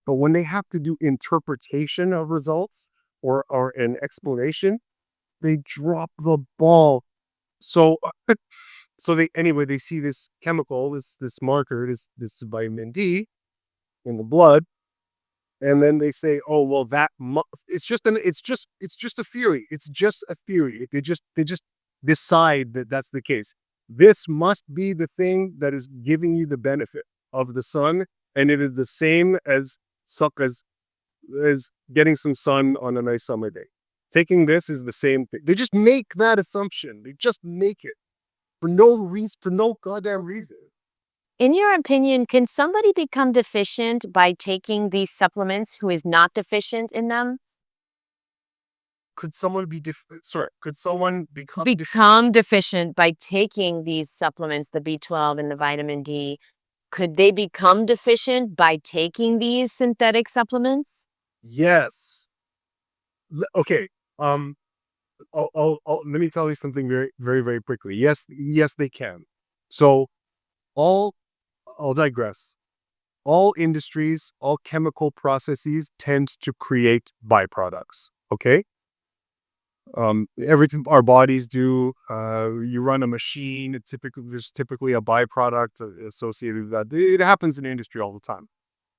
But when they have to do interpretation of results or an explanation, they drop the ball. So they see this chemical, this marker, this vitamin D in the blood, and then they say, oh well, it's just a theory. It's just a theory. They just decide that that's the case. This must be the thing that is giving you the benefit of the sun, and it is the same as suck as getting some sun on a nice summer day. Taking this is the same thing. They just make that assumption. They just make it for no reason, for no goddamn reason. In your opinion, can somebody become deficient by taking these supplements who is not deficient in them? Could someone be could someone Become deficient by taking these supplements, the B12 and the vitamin D. Could they become deficient by taking these synthetic supplements? Yes. Okay. Let me tell you something very, very, very quickly. Yes, they can. So I'll digress. All industries, all chemical processes tend to create byproducts. Okay. Everything our bodies do. You run a machine. There's typically a byproduct associated with that. It happens in industry all the time.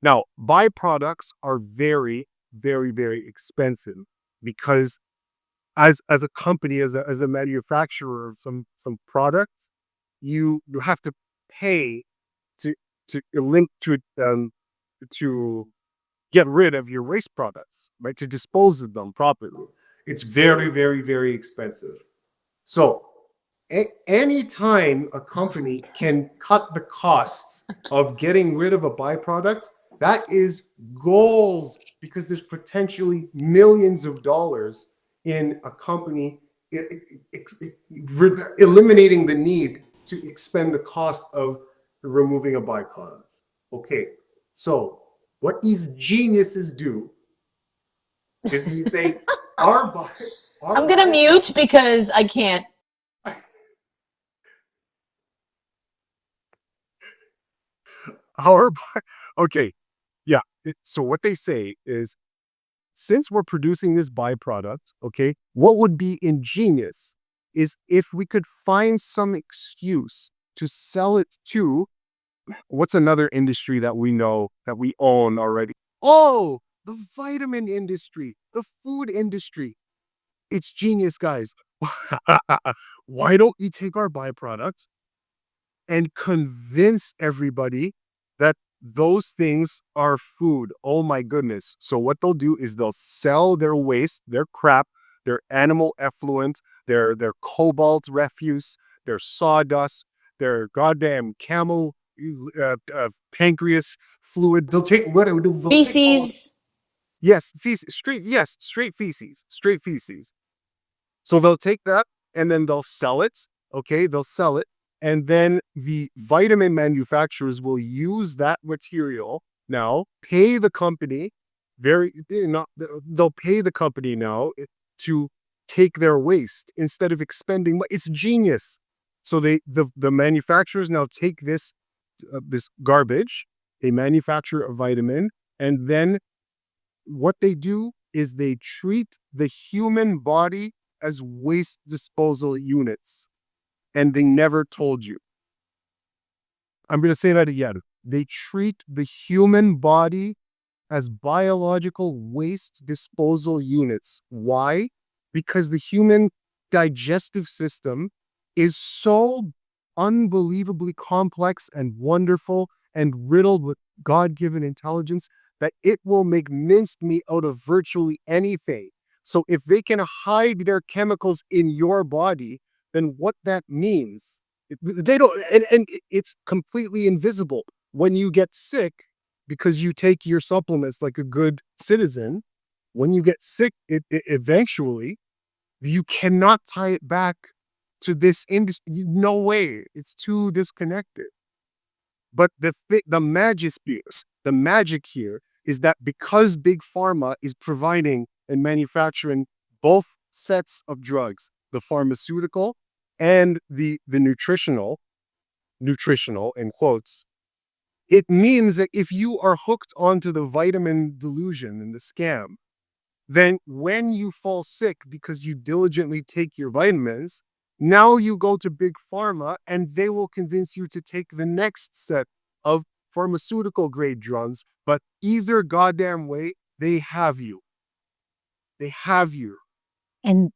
Now, byproducts are very, very, very expensive because as a company, as a manufacturer of some products, you have to pay to link to get rid of your waste products, right? To dispose of them properly. It's very, very, very expensive. So any time a company can cut the costs of getting rid of a byproduct, that is gold, because there's potentially millions of dollars in a company eliminating the need to expend the cost of removing a byproduct. Okay, so what these geniuses do is they say, I'm gonna mute because I can't. our okay, yeah. So what they say is, since we're producing this byproduct, okay, what would be ingenious is if we could find some excuse to sell it to, what's another industry that we know that we own already? Oh, the vitamin industry, the food industry. It's genius, guys. Why don't we take our byproduct and convince everybody that those things are food? Oh my goodness. So what they'll do is they'll sell their waste, their crap, their animal effluent, their cobalt refuse, their sawdust, their goddamn camel pancreas fluid. They'll take whatever. Feces. Yes, feces, straight feces, straight feces. So they'll take that and then they'll sell it. Okay, they'll sell it. And then the vitamin manufacturers will use that material now, pay the company, they'll pay the company now to take their waste instead of expending. It's genius. So the manufacturers now take this garbage, they manufacture a vitamin, and then what they do is they treat the human body as waste disposal units. And they never told you. I'm going to say that again. They treat the human body as biological waste disposal units. Why? Because the human digestive system is so unbelievably complex and wonderful and riddled with God-given intelligence that it will make minced meat out of virtually anything. So if they can hide their chemicals in your body, then what that means, they don't, and it's completely invisible. When you get sick, because you take your supplements like a good citizen, when you get sick, eventually, you cannot tie it back to this industry. No way. It's too disconnected. But the magic here is that because Big Pharma is providing and manufacturing both sets of drugs, the pharmaceutical and the nutritional in quotes, it means that if you are hooked onto the vitamin delusion and the scam, then when you fall sick because you diligently take your vitamins, now you go to Big Pharma and they will convince you to take the next set of pharmaceutical grade drugs. But either goddamn way, they have you. They have you. And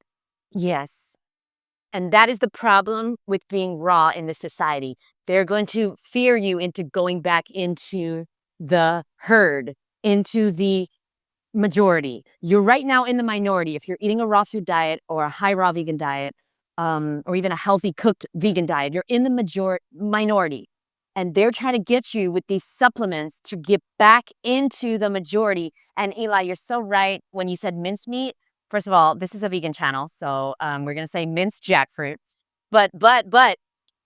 yes. And that is the problem with being raw in this society. They're going to fear you into going back into the herd into the majority. You're right now in the minority. If you're eating a raw food diet or a high raw vegan diet, or even a healthy cooked vegan diet, you're in the minority. And they're trying to get you with these supplements to get back into the majority. And Eli, you're so right when you said mincemeat. First of all, this is a vegan channel, so we're gonna say minced jackfruit. But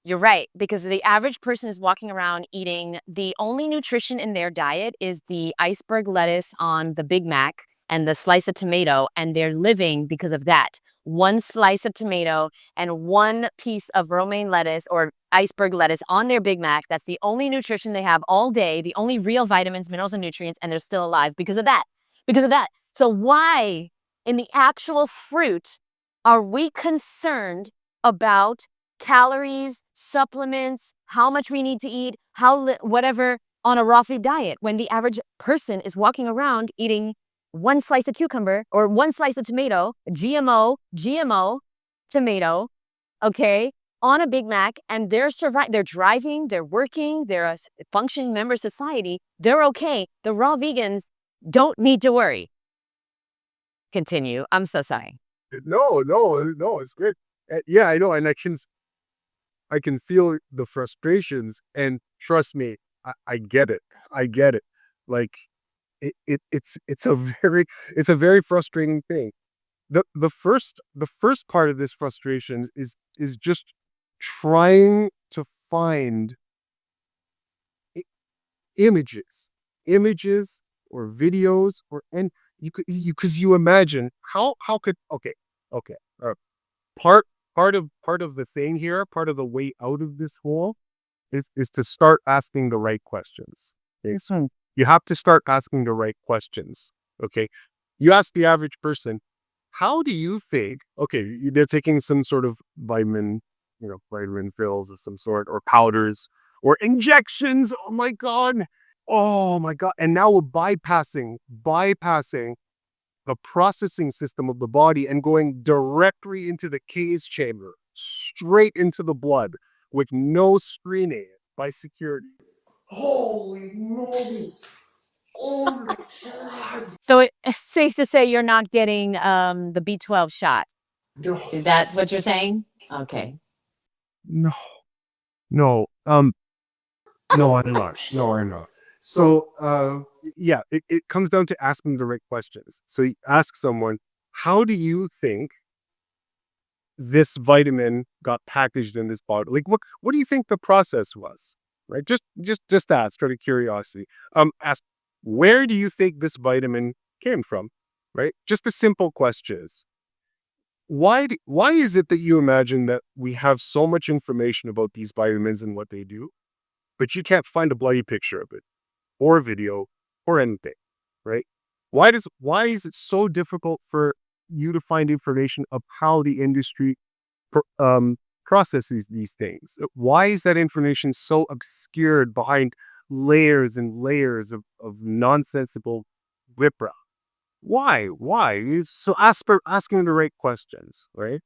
you're right, because the average person is walking around eating, the only nutrition in their diet is the iceberg lettuce on the Big Mac and the slice of tomato, and they're living because of that. One slice of tomato and one piece of romaine lettuce or iceberg lettuce on their Big Mac. That's the only nutrition they have all day, the only real vitamins, minerals, and nutrients, and they're still alive because of that. Because of that. So why in the actual fruit are we concerned about calories, supplements, how much we need to eat, whatever on a raw food diet when the average person is walking around eating one slice of cucumber or one slice of tomato, GMO tomato, okay, on a Big Mac, and they're driving, they're working, they're a functioning member of society, they're okay. The raw vegans don't need to worry. Continue. I'm so sorry. No, it's good. Yeah, I know, and I can feel the frustrations, and trust me, I get it. I get it. Like it's a very frustrating thing. The first part of this frustration is just trying to find images or videos and because you imagine how could okay part part of the thing here, part of the way out of this hole is to start asking the right questions. Okay, so you have to start asking the right questions. Okay, you ask the average person, how do you think? Okay, they're taking some sort of vitamin pills of some sort, or powders, or injections. Oh my god! And now we're bypassing the processing system of the body and going directly into the K's chamber, straight into the blood with no screening by security. Holy moly! Oh my god! So it's safe to say you're not getting the B12 shot. No, Is that what you're saying? Okay. no, no. No, I'm not. No, I'm not. So, yeah, it comes down to asking the right questions. So you ask someone, how do you think this vitamin got packaged in this bottle? Like, what do you think the process was? Right? Just ask out of curiosity. Ask, where do you think this vitamin came from? Right? Just a simple question. Why is it that you imagine that we have so much information about these vitamins and what they do, but you can't find a bloody picture of it, or a video, or anything, right? Why is it so difficult for you to find information of how the industry processes these things? Why is that information so obscured behind layers and layers of nonsensical whipra? Why? So asking the right questions, right?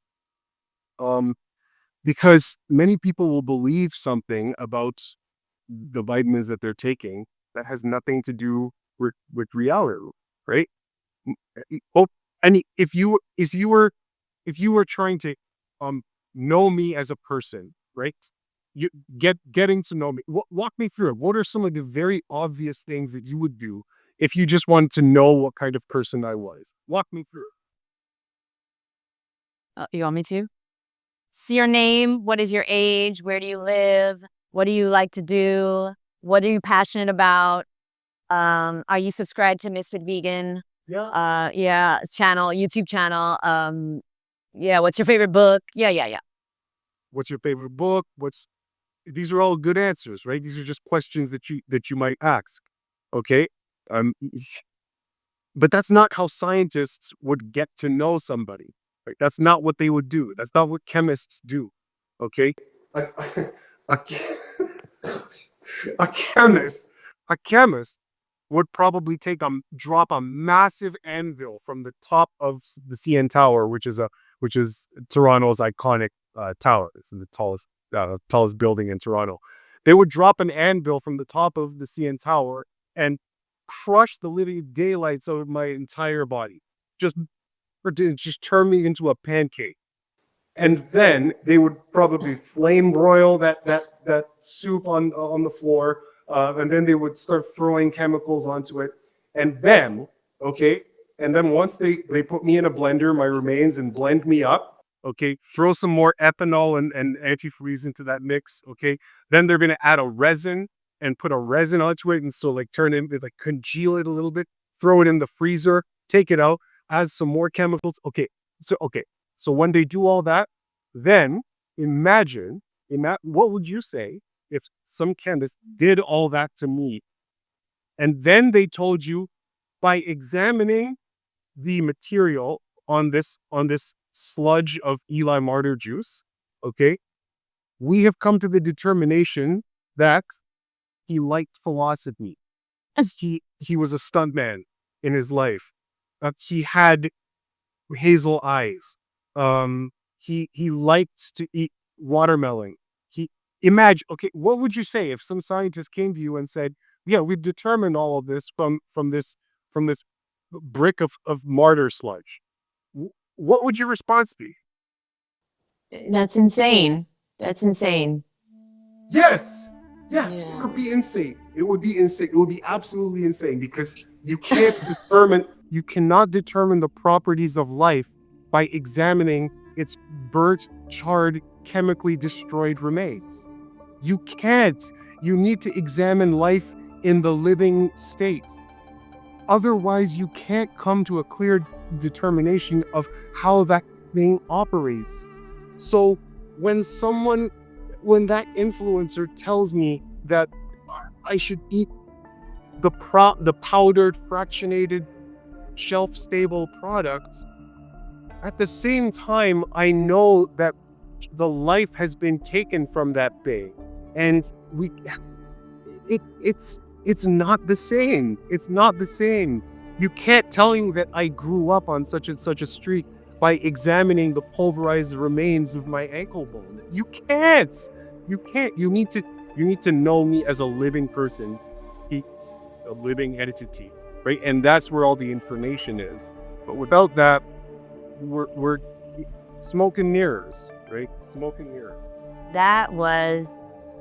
Um, because many people will believe something about the vitamins that they're taking that has nothing to do with reality, right? Oh, and if you were trying to know me as a person, right? You getting to know me. Walk me through it. What are some of the very obvious things that you would do if you just wanted to know what kind of person I was? Walk me through it. You want me to? See your name. What is your age? Where do you live? What do you like to do? What are you passionate about? Are you subscribed to Ms.FitVegan? Yeah. Yeah, YouTube channel. Yeah, what's your favorite book? Yeah. What's your favorite book? These are all good answers, right? These are just questions that you might ask. Okay. Um, but that's not how scientists would get to know somebody. Right? That's not what they would do. That's not what chemists do. Okay. A, a, a chemist, a chemist would probably drop a massive anvil from the top of the CN Tower, which is Toronto's iconic tower. It's the tallest building in Toronto. They would drop an anvil from the top of the CN Tower and crush the living daylights out of my entire body. Just turn me into a pancake. And then they would probably flame broil that soup on the floor, and then they would start throwing chemicals onto it. And then, okay, and then once they put me in a blender, my remains, and blend me up, okay, throw some more ethanol and antifreeze into that mix, okay, then they're gonna add a resin and put a resin onto it, and so like turn it, like congeal it a little bit, throw it in the freezer, take it out, add some more chemicals. So when they do all that, then imagine what would you say if some chemist did all that to me, and then they told you, by examining the material on this sludge of Eli Martyr juice, okay, we have come to the determination that he liked philosophy. He was a stuntman in his life. He had hazel eyes. He liked to eat watermelon. Okay, what would you say if some scientist came to you and said, "Yeah, we've determined all of this from this brick of martyr sludge"? What would your response be? That's insane. That's insane. Yes, it Yeah. would be insane. It would be insane. It would be absolutely insane, because you cannot determine the properties of life by examining its burnt, charred, chemically destroyed remains. You can't. You need to examine life in the living state. Otherwise, you can't come to a clear determination of how that thing operates. So when that influencer tells me that I should eat the powdered, fractionated, shelf-stable products, at the same time, I know that the life has been taken from that thing, and it's not the same. It's not the same. You can't tell me that I grew up on such and such a street by examining the pulverized remains of my ankle bone. You can't. You can't. You need to know me as a living person, a living entity, right? And that's where all the information is. But without that, we're smoke and mirrors, right? Smoke and mirrors. That was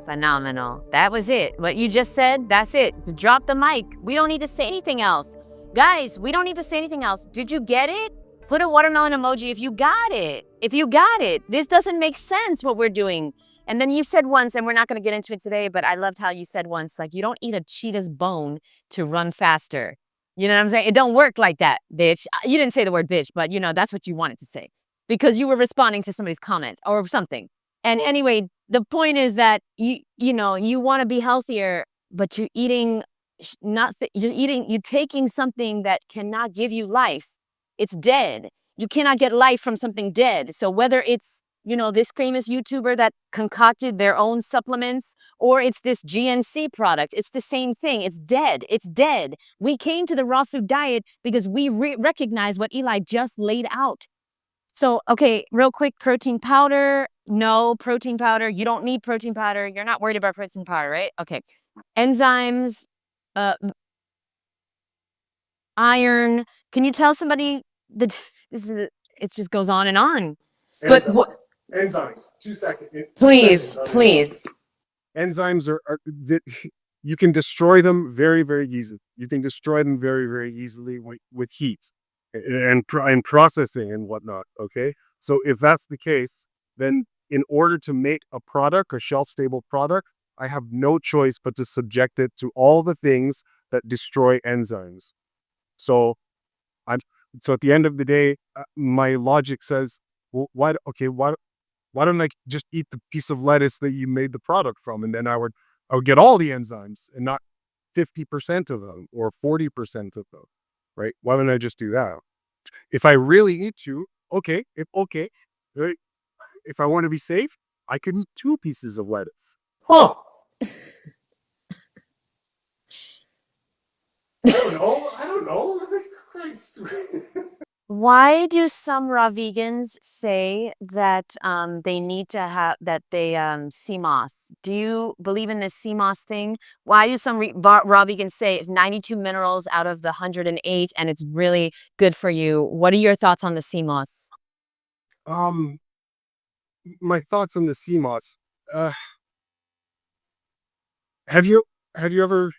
phenomenal. That was it. What you just said, that's it. Drop the mic. We don't need to say anything else. Guys, we don't need to say anything else. Did you get it? Put a watermelon emoji if you got it. If you got it. This doesn't make sense what we're doing. And then you said once, and we're not going to get into it today, but I loved how you said once, like, you don't eat a cheetah's bone to run faster. You know what I'm saying? It don't work like that, bitch. You didn't say the word bitch, but you know, that's what you wanted to say, because you were responding to somebody's comment or something. And anyway, the point is that you want to be healthier, but you're eating you're taking something that cannot give you life. It's dead. You cannot get life from something dead. So whether it's, this famous YouTuber that concocted their own supplements, or it's this GNC product, it's the same thing. It's dead. It's dead. We came to the raw food diet because we recognize what Eli just laid out. So, okay, real quick, protein powder. No protein powder. You don't need protein powder. You're not worried about protein powder, right? Okay. Enzymes, iron. Can you tell somebody that it just goes on and on. But what? Enzymes. 2 seconds. Please. Enzymes are you can destroy them very, very easily. You can destroy them very, very easily with heat and processing and whatnot. Okay, so if that's the case, then in order to make a product, a shelf-stable product, I have no choice but to subject it to all the things that destroy enzymes. So at the end of the day, my logic says, well, why don't I just eat the piece of lettuce that you made the product from, and then I would get all the enzymes and not 50% of them or 40% of them, right? Why don't I just do that? If I really need to, right? If I want to be safe, I could eat 2 pieces of lettuce. Huh. I don't know. Christ. Why do some raw vegans say that they need to have that they CMOS? Do you believe in this CMOS thing? Why do some raw vegans say it's 92 minerals out of the 108 and it's really good for you? What are your thoughts on the CMOS? Um, my thoughts on the CMOS. Uh, have you have you ever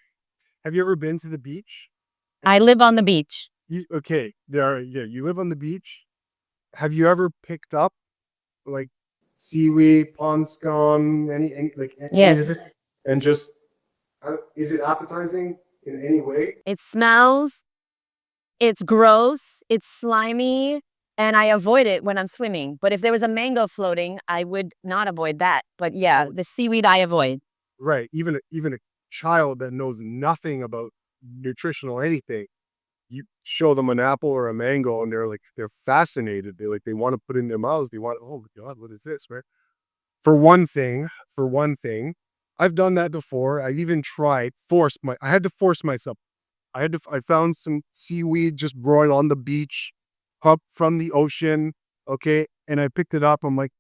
have you ever been to the beach? I live on the beach. Okay, yeah, you live on the beach. Have you ever picked up like seaweed, pond scum, any like any of this, Yes. and just is it appetizing in any way? It smells, it's gross, it's slimy, and I avoid it when I'm swimming. But if there was a mango floating, I would not avoid that. But yeah, Oh, the seaweed I avoid. right. Even a child that knows nothing about nutritional anything, you show them an apple or a mango, and they're fascinated. They want to put it in their mouths. They want, oh my god, what is this, right? For one thing, I've done that before. I even tried I had to force myself. I found some seaweed just growing on the beach, up from the ocean. Okay. And I picked it up. I'm like,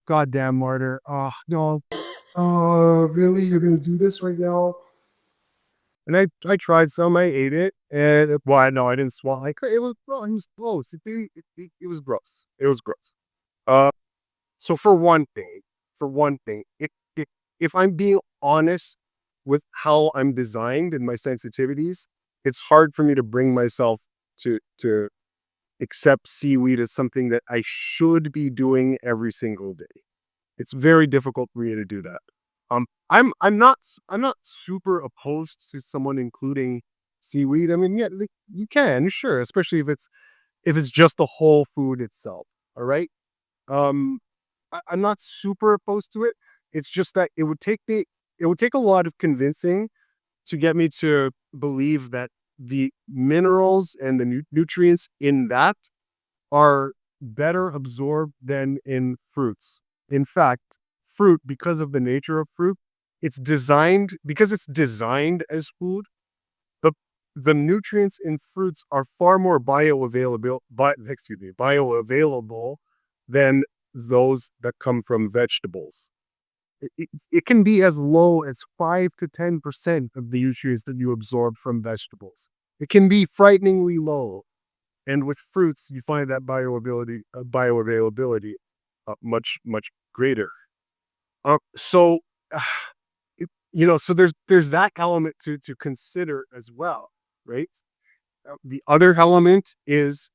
God damn, martyr. Oh, no. Oh, really? You're going to do this right now? And I tried some. I ate it. And, well, no, I didn't swallow. Like, it was gross. It was gross. It was gross. Uh, so for one thing, if I'm being honest with how I'm designed and my sensitivities, it's hard for me to bring myself to accept seaweed as something that I should be doing every single day. It's very difficult for me to do that. I'm not super opposed to someone including seaweed. I mean, yeah, like, you can, sure, especially if it's just the whole food itself. All right. Um, I'm not super opposed to it. It's just that it would take a lot of convincing to get me to believe that the minerals and the nutrients in that are better absorbed than in fruits. In fact, fruit, because of the nature of fruit, because it's designed as food, the the nutrients in fruits are far more bioavailable than those that come from vegetables. It can be as low as 5 to 10% of the nutrients that you absorb from vegetables. It can be frighteningly low. And with fruits, you find that bioavailability much, much greater. So, uh, so there's that element to consider as well, right? The other element is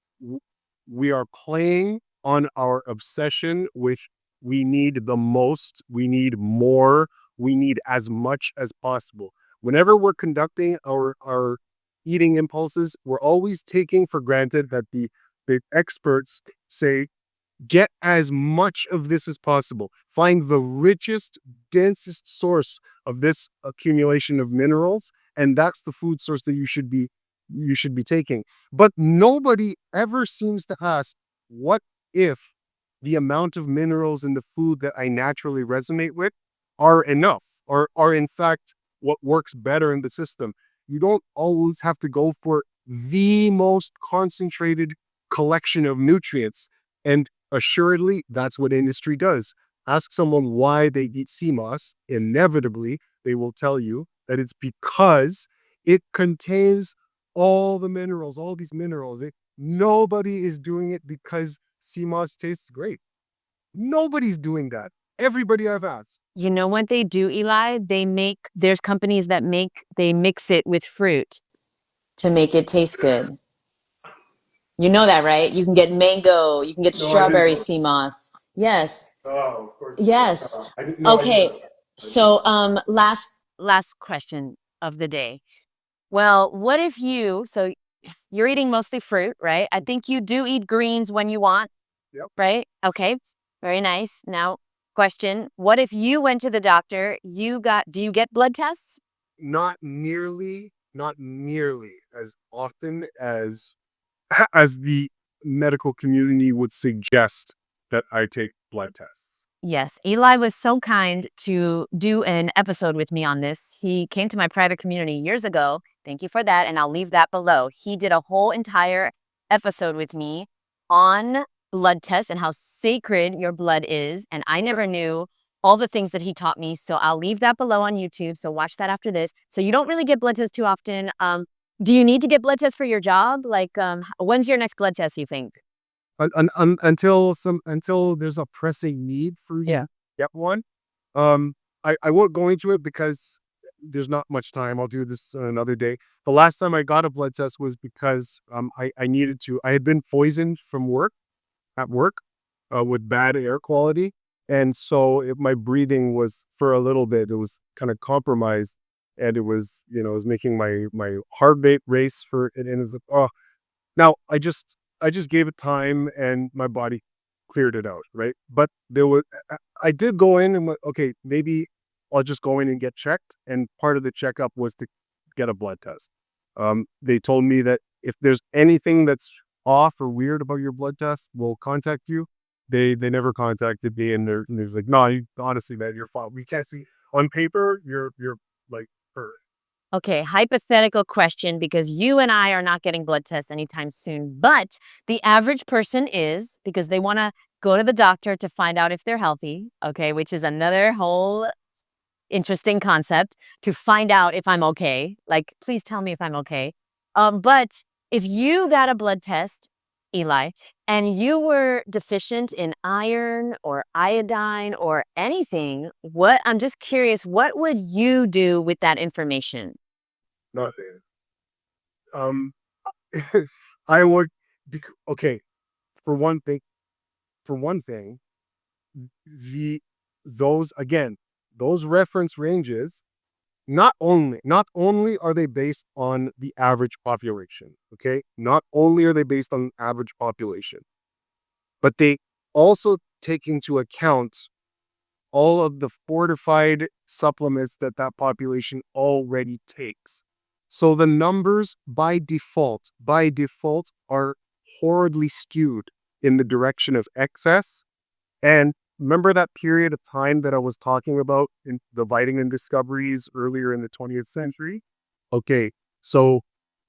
we are playing on our obsession with we need the most, we need more, we need as much as possible. Whenever we're conducting our eating impulses, we're always taking for granted that the experts say get as much of this as possible. Find the richest, densest source of this accumulation of minerals, and that's the food source that you should be taking. But nobody ever seems to ask, what if the amount of minerals in the food that I naturally resonate with are enough or are in fact what works better in the system? You don't always have to go for the most concentrated collection of nutrients. And assuredly, that's what industry does. Ask someone why they eat sea moss. Inevitably, they will tell you that it's because it contains all the minerals, all these minerals. Nobody is doing it because sea moss tastes great. Nobody's doing that. Everybody I've asked. You know what they do, Eli? There's companies that they mix it with fruit to make it taste good. You know that, right? You can get mango, you can get No, I didn't strawberry know. sea moss. Yes. Oh, of course. Yes. I didn't know. I didn't Okay. know. So last question of the day. Well, what if you're eating mostly fruit, right? I think you do eat greens when you want, Yep. right? Okay. Very nice. Now, question, what if you went to the doctor, do you get blood tests? Not nearly as often as the medical community would suggest that I take blood tests. Yes, Eli was so kind to do an episode with me on this. He came to my private community years ago. Thank you for that. And I'll leave that below. He did a whole entire episode with me on blood tests and how sacred your blood is. And I never knew all the things that he taught me. So I'll leave that below on YouTube. So watch that after this. So you don't really get blood tests too often. Do you need to get blood tests for your job? Like, when's your next blood test, you think? Until there's a pressing need for you to get one. I won't go into it because there's not much time. I'll do this another day. The last time I got a blood test was because I needed to. I had been poisoned from work with bad air quality, and so my breathing was for a little bit. It was kind of compromised, and it was it was making my heart rate race for it. And it's like, oh, now I just gave it time, and my body cleared it out, right? But I did go in and went, okay, maybe I'll just go in and get checked. And part of the checkup was to get a blood test. They told me that if there's anything that's off or weird about your blood test, we'll contact you. They never contacted me, and they're like, no, honestly, man, you're fine. We can't see on paper. You're like perfect. Okay, hypothetical question, because you and I are not getting blood tests anytime soon, but the average person is, because they want to go to the doctor to find out if they're healthy, okay, which is another whole interesting concept, to find out if I'm okay. Like, please tell me if I'm okay. But if you got a blood test, Eli, and you were deficient in iron or iodine or anything, I'm just curious, what would you do with that information? Nothing. Um, I would. Okay, for one thing, for one thing, the those again, those reference ranges, not only are they based on the average population, okay? Not only are they based on average population, but they also take into account all of the fortified supplements that that population already takes. So the numbers by default are horridly skewed in the direction of excess. And remember that period of time that I was talking about in the vitamin discoveries earlier in the 20th century? Okay, so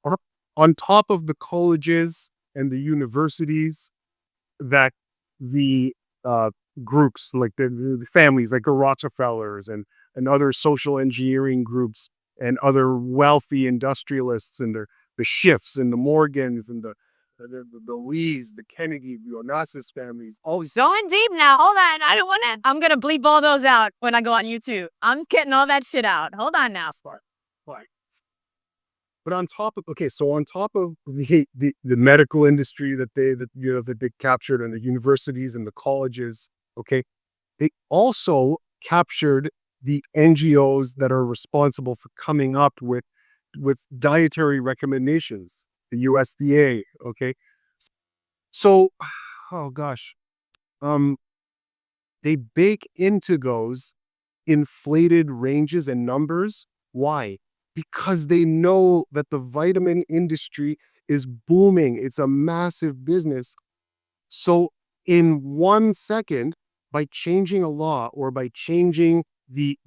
on on top of the colleges and the universities that the uh, groups, like the families, like the Rockefellers and other social engineering groups and other wealthy industrialists and the Schiffs and the Morgans and the Lees, the Kennedy, the Onassis families, all these. Going deep now. Hold on. I don't want to. I'm going to bleep all those out when I go on YouTube. I'm getting all that shit out. Hold on now. Fine. But on top of the medical industry that they captured, and the universities and the colleges, okay, they also captured the NGOs that are responsible for coming up with dietary recommendations, the USDA, okay. So, oh gosh, um, they bake into those inflated ranges and numbers. Why? Because they know that the vitamin industry is booming. It's a massive business. So in 1 second, by changing a law or by changing the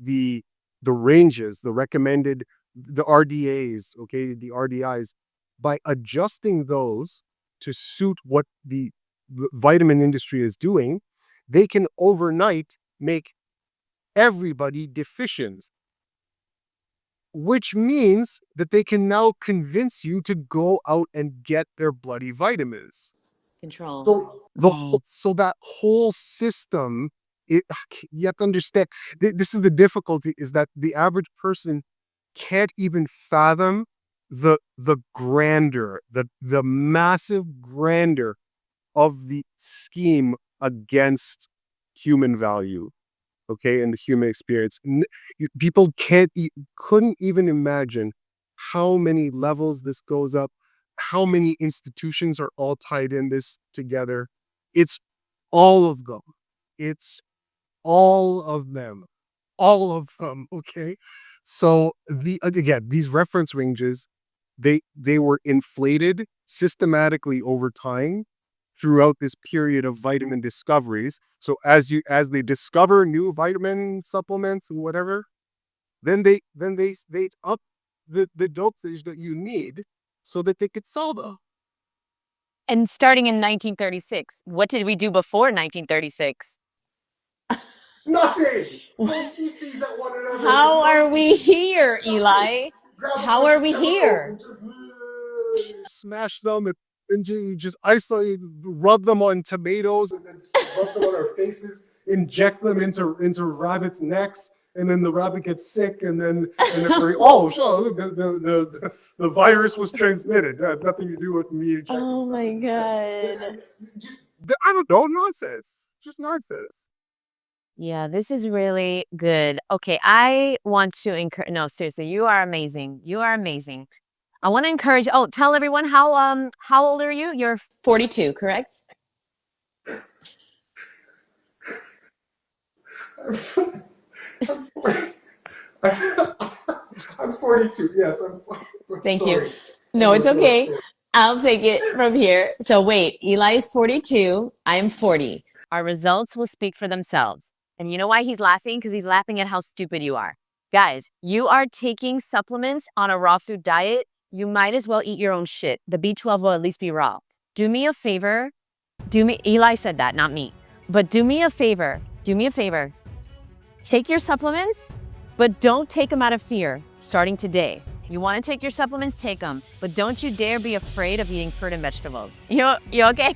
ranges, the recommended, the RDAs, okay, the RDIs, by adjusting those to suit what the vitamin industry is doing, they can overnight make everybody deficient, which means that they can now convince you to go out and get their bloody vitamins. Control. So that whole system, it, you have to understand. This is the difficulty: is that the average person can't even fathom the grandeur, the massive grandeur of the scheme against human value, okay, and the human experience. People couldn't even imagine how many levels this goes up, how many institutions are all tied in this together. It's all of them. It's all of them. All of them. Okay. So again, these reference ranges, they were inflated systematically over time throughout this period of vitamin discoveries. So as they discover new vitamin supplements and whatever, then they up the dosage that you need so that they could sell them. And starting in 1936, what did we do before 1936? Nothing. Feces at one another. How are we here, Eli? How are we here? Smash them and just isolate, rub them on tomatoes, and then rub them on our faces. Inject them into rabbits' necks, and then the rabbit gets sick, and then oh, sure, the virus was transmitted. That had nothing to do with me. Oh my God. I don't know, nonsense. Just nonsense. Yeah, this is really good. Okay, I want to encourage. No, seriously, you are amazing. You are amazing. I want to encourage. Oh, tell everyone how old are you? You're 42, correct? I'm 42. Yes, I'm Thank sorry. you. No, it's okay. I'll take it from here. So wait, Eli is 42. I am 40. Our results will speak for themselves. And you know why he's laughing? Because he's laughing at how stupid you are. Guys, you are taking supplements on a raw food diet. You might as well eat your own shit. The B12 will at least be raw. Do me a favor. Eli said that, not me. But do me a favor. Take your supplements, but don't take them out of fear starting today. You want to take your supplements, take them. But don't you dare be afraid of eating fruit and vegetables. You okay?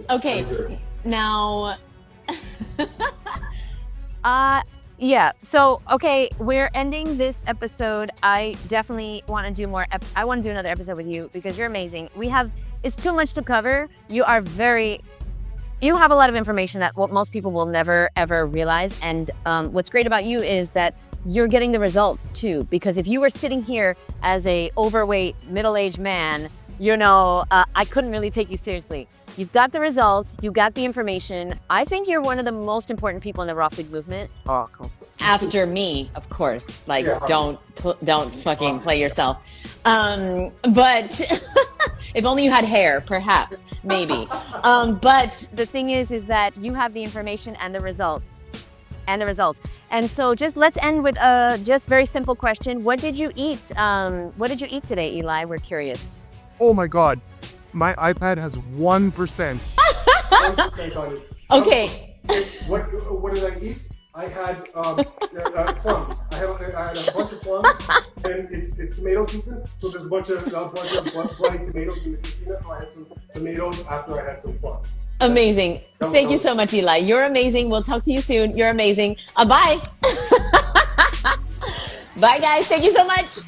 Okay, now. Yeah. So, okay, we're ending this episode. I definitely want to do more. I want to do another episode with you because you're amazing. It's too much to cover. You have a lot of information that most people will never, ever realize. And what's great about you is that you're getting the results too. Because if you were sitting here as a overweight, middle-aged man, I couldn't really take you seriously. You've got the results, you got the information. I think you're one of the most important people in the raw food movement. Oh, cool. After me, of course. Like, Yeah. don't fucking play yourself. But if only you had hair, perhaps, maybe. But The thing is that you have the information and the results. And so let's end with a just very simple question. What did you eat? What did you eat today, Eli? We're curious. Oh my God, my iPad has 1%. 1% on it. okay, What did I eat? I had plums. I had a bunch of plums, and it's tomato season, so there's a bunch of bloody tomatoes in the cucina. So I had some tomatoes after I had some plums. amazing. Thank you so much, Eli. You're amazing. We'll talk to you soon. You're amazing. Bye. Bye, guys. Thank you so much.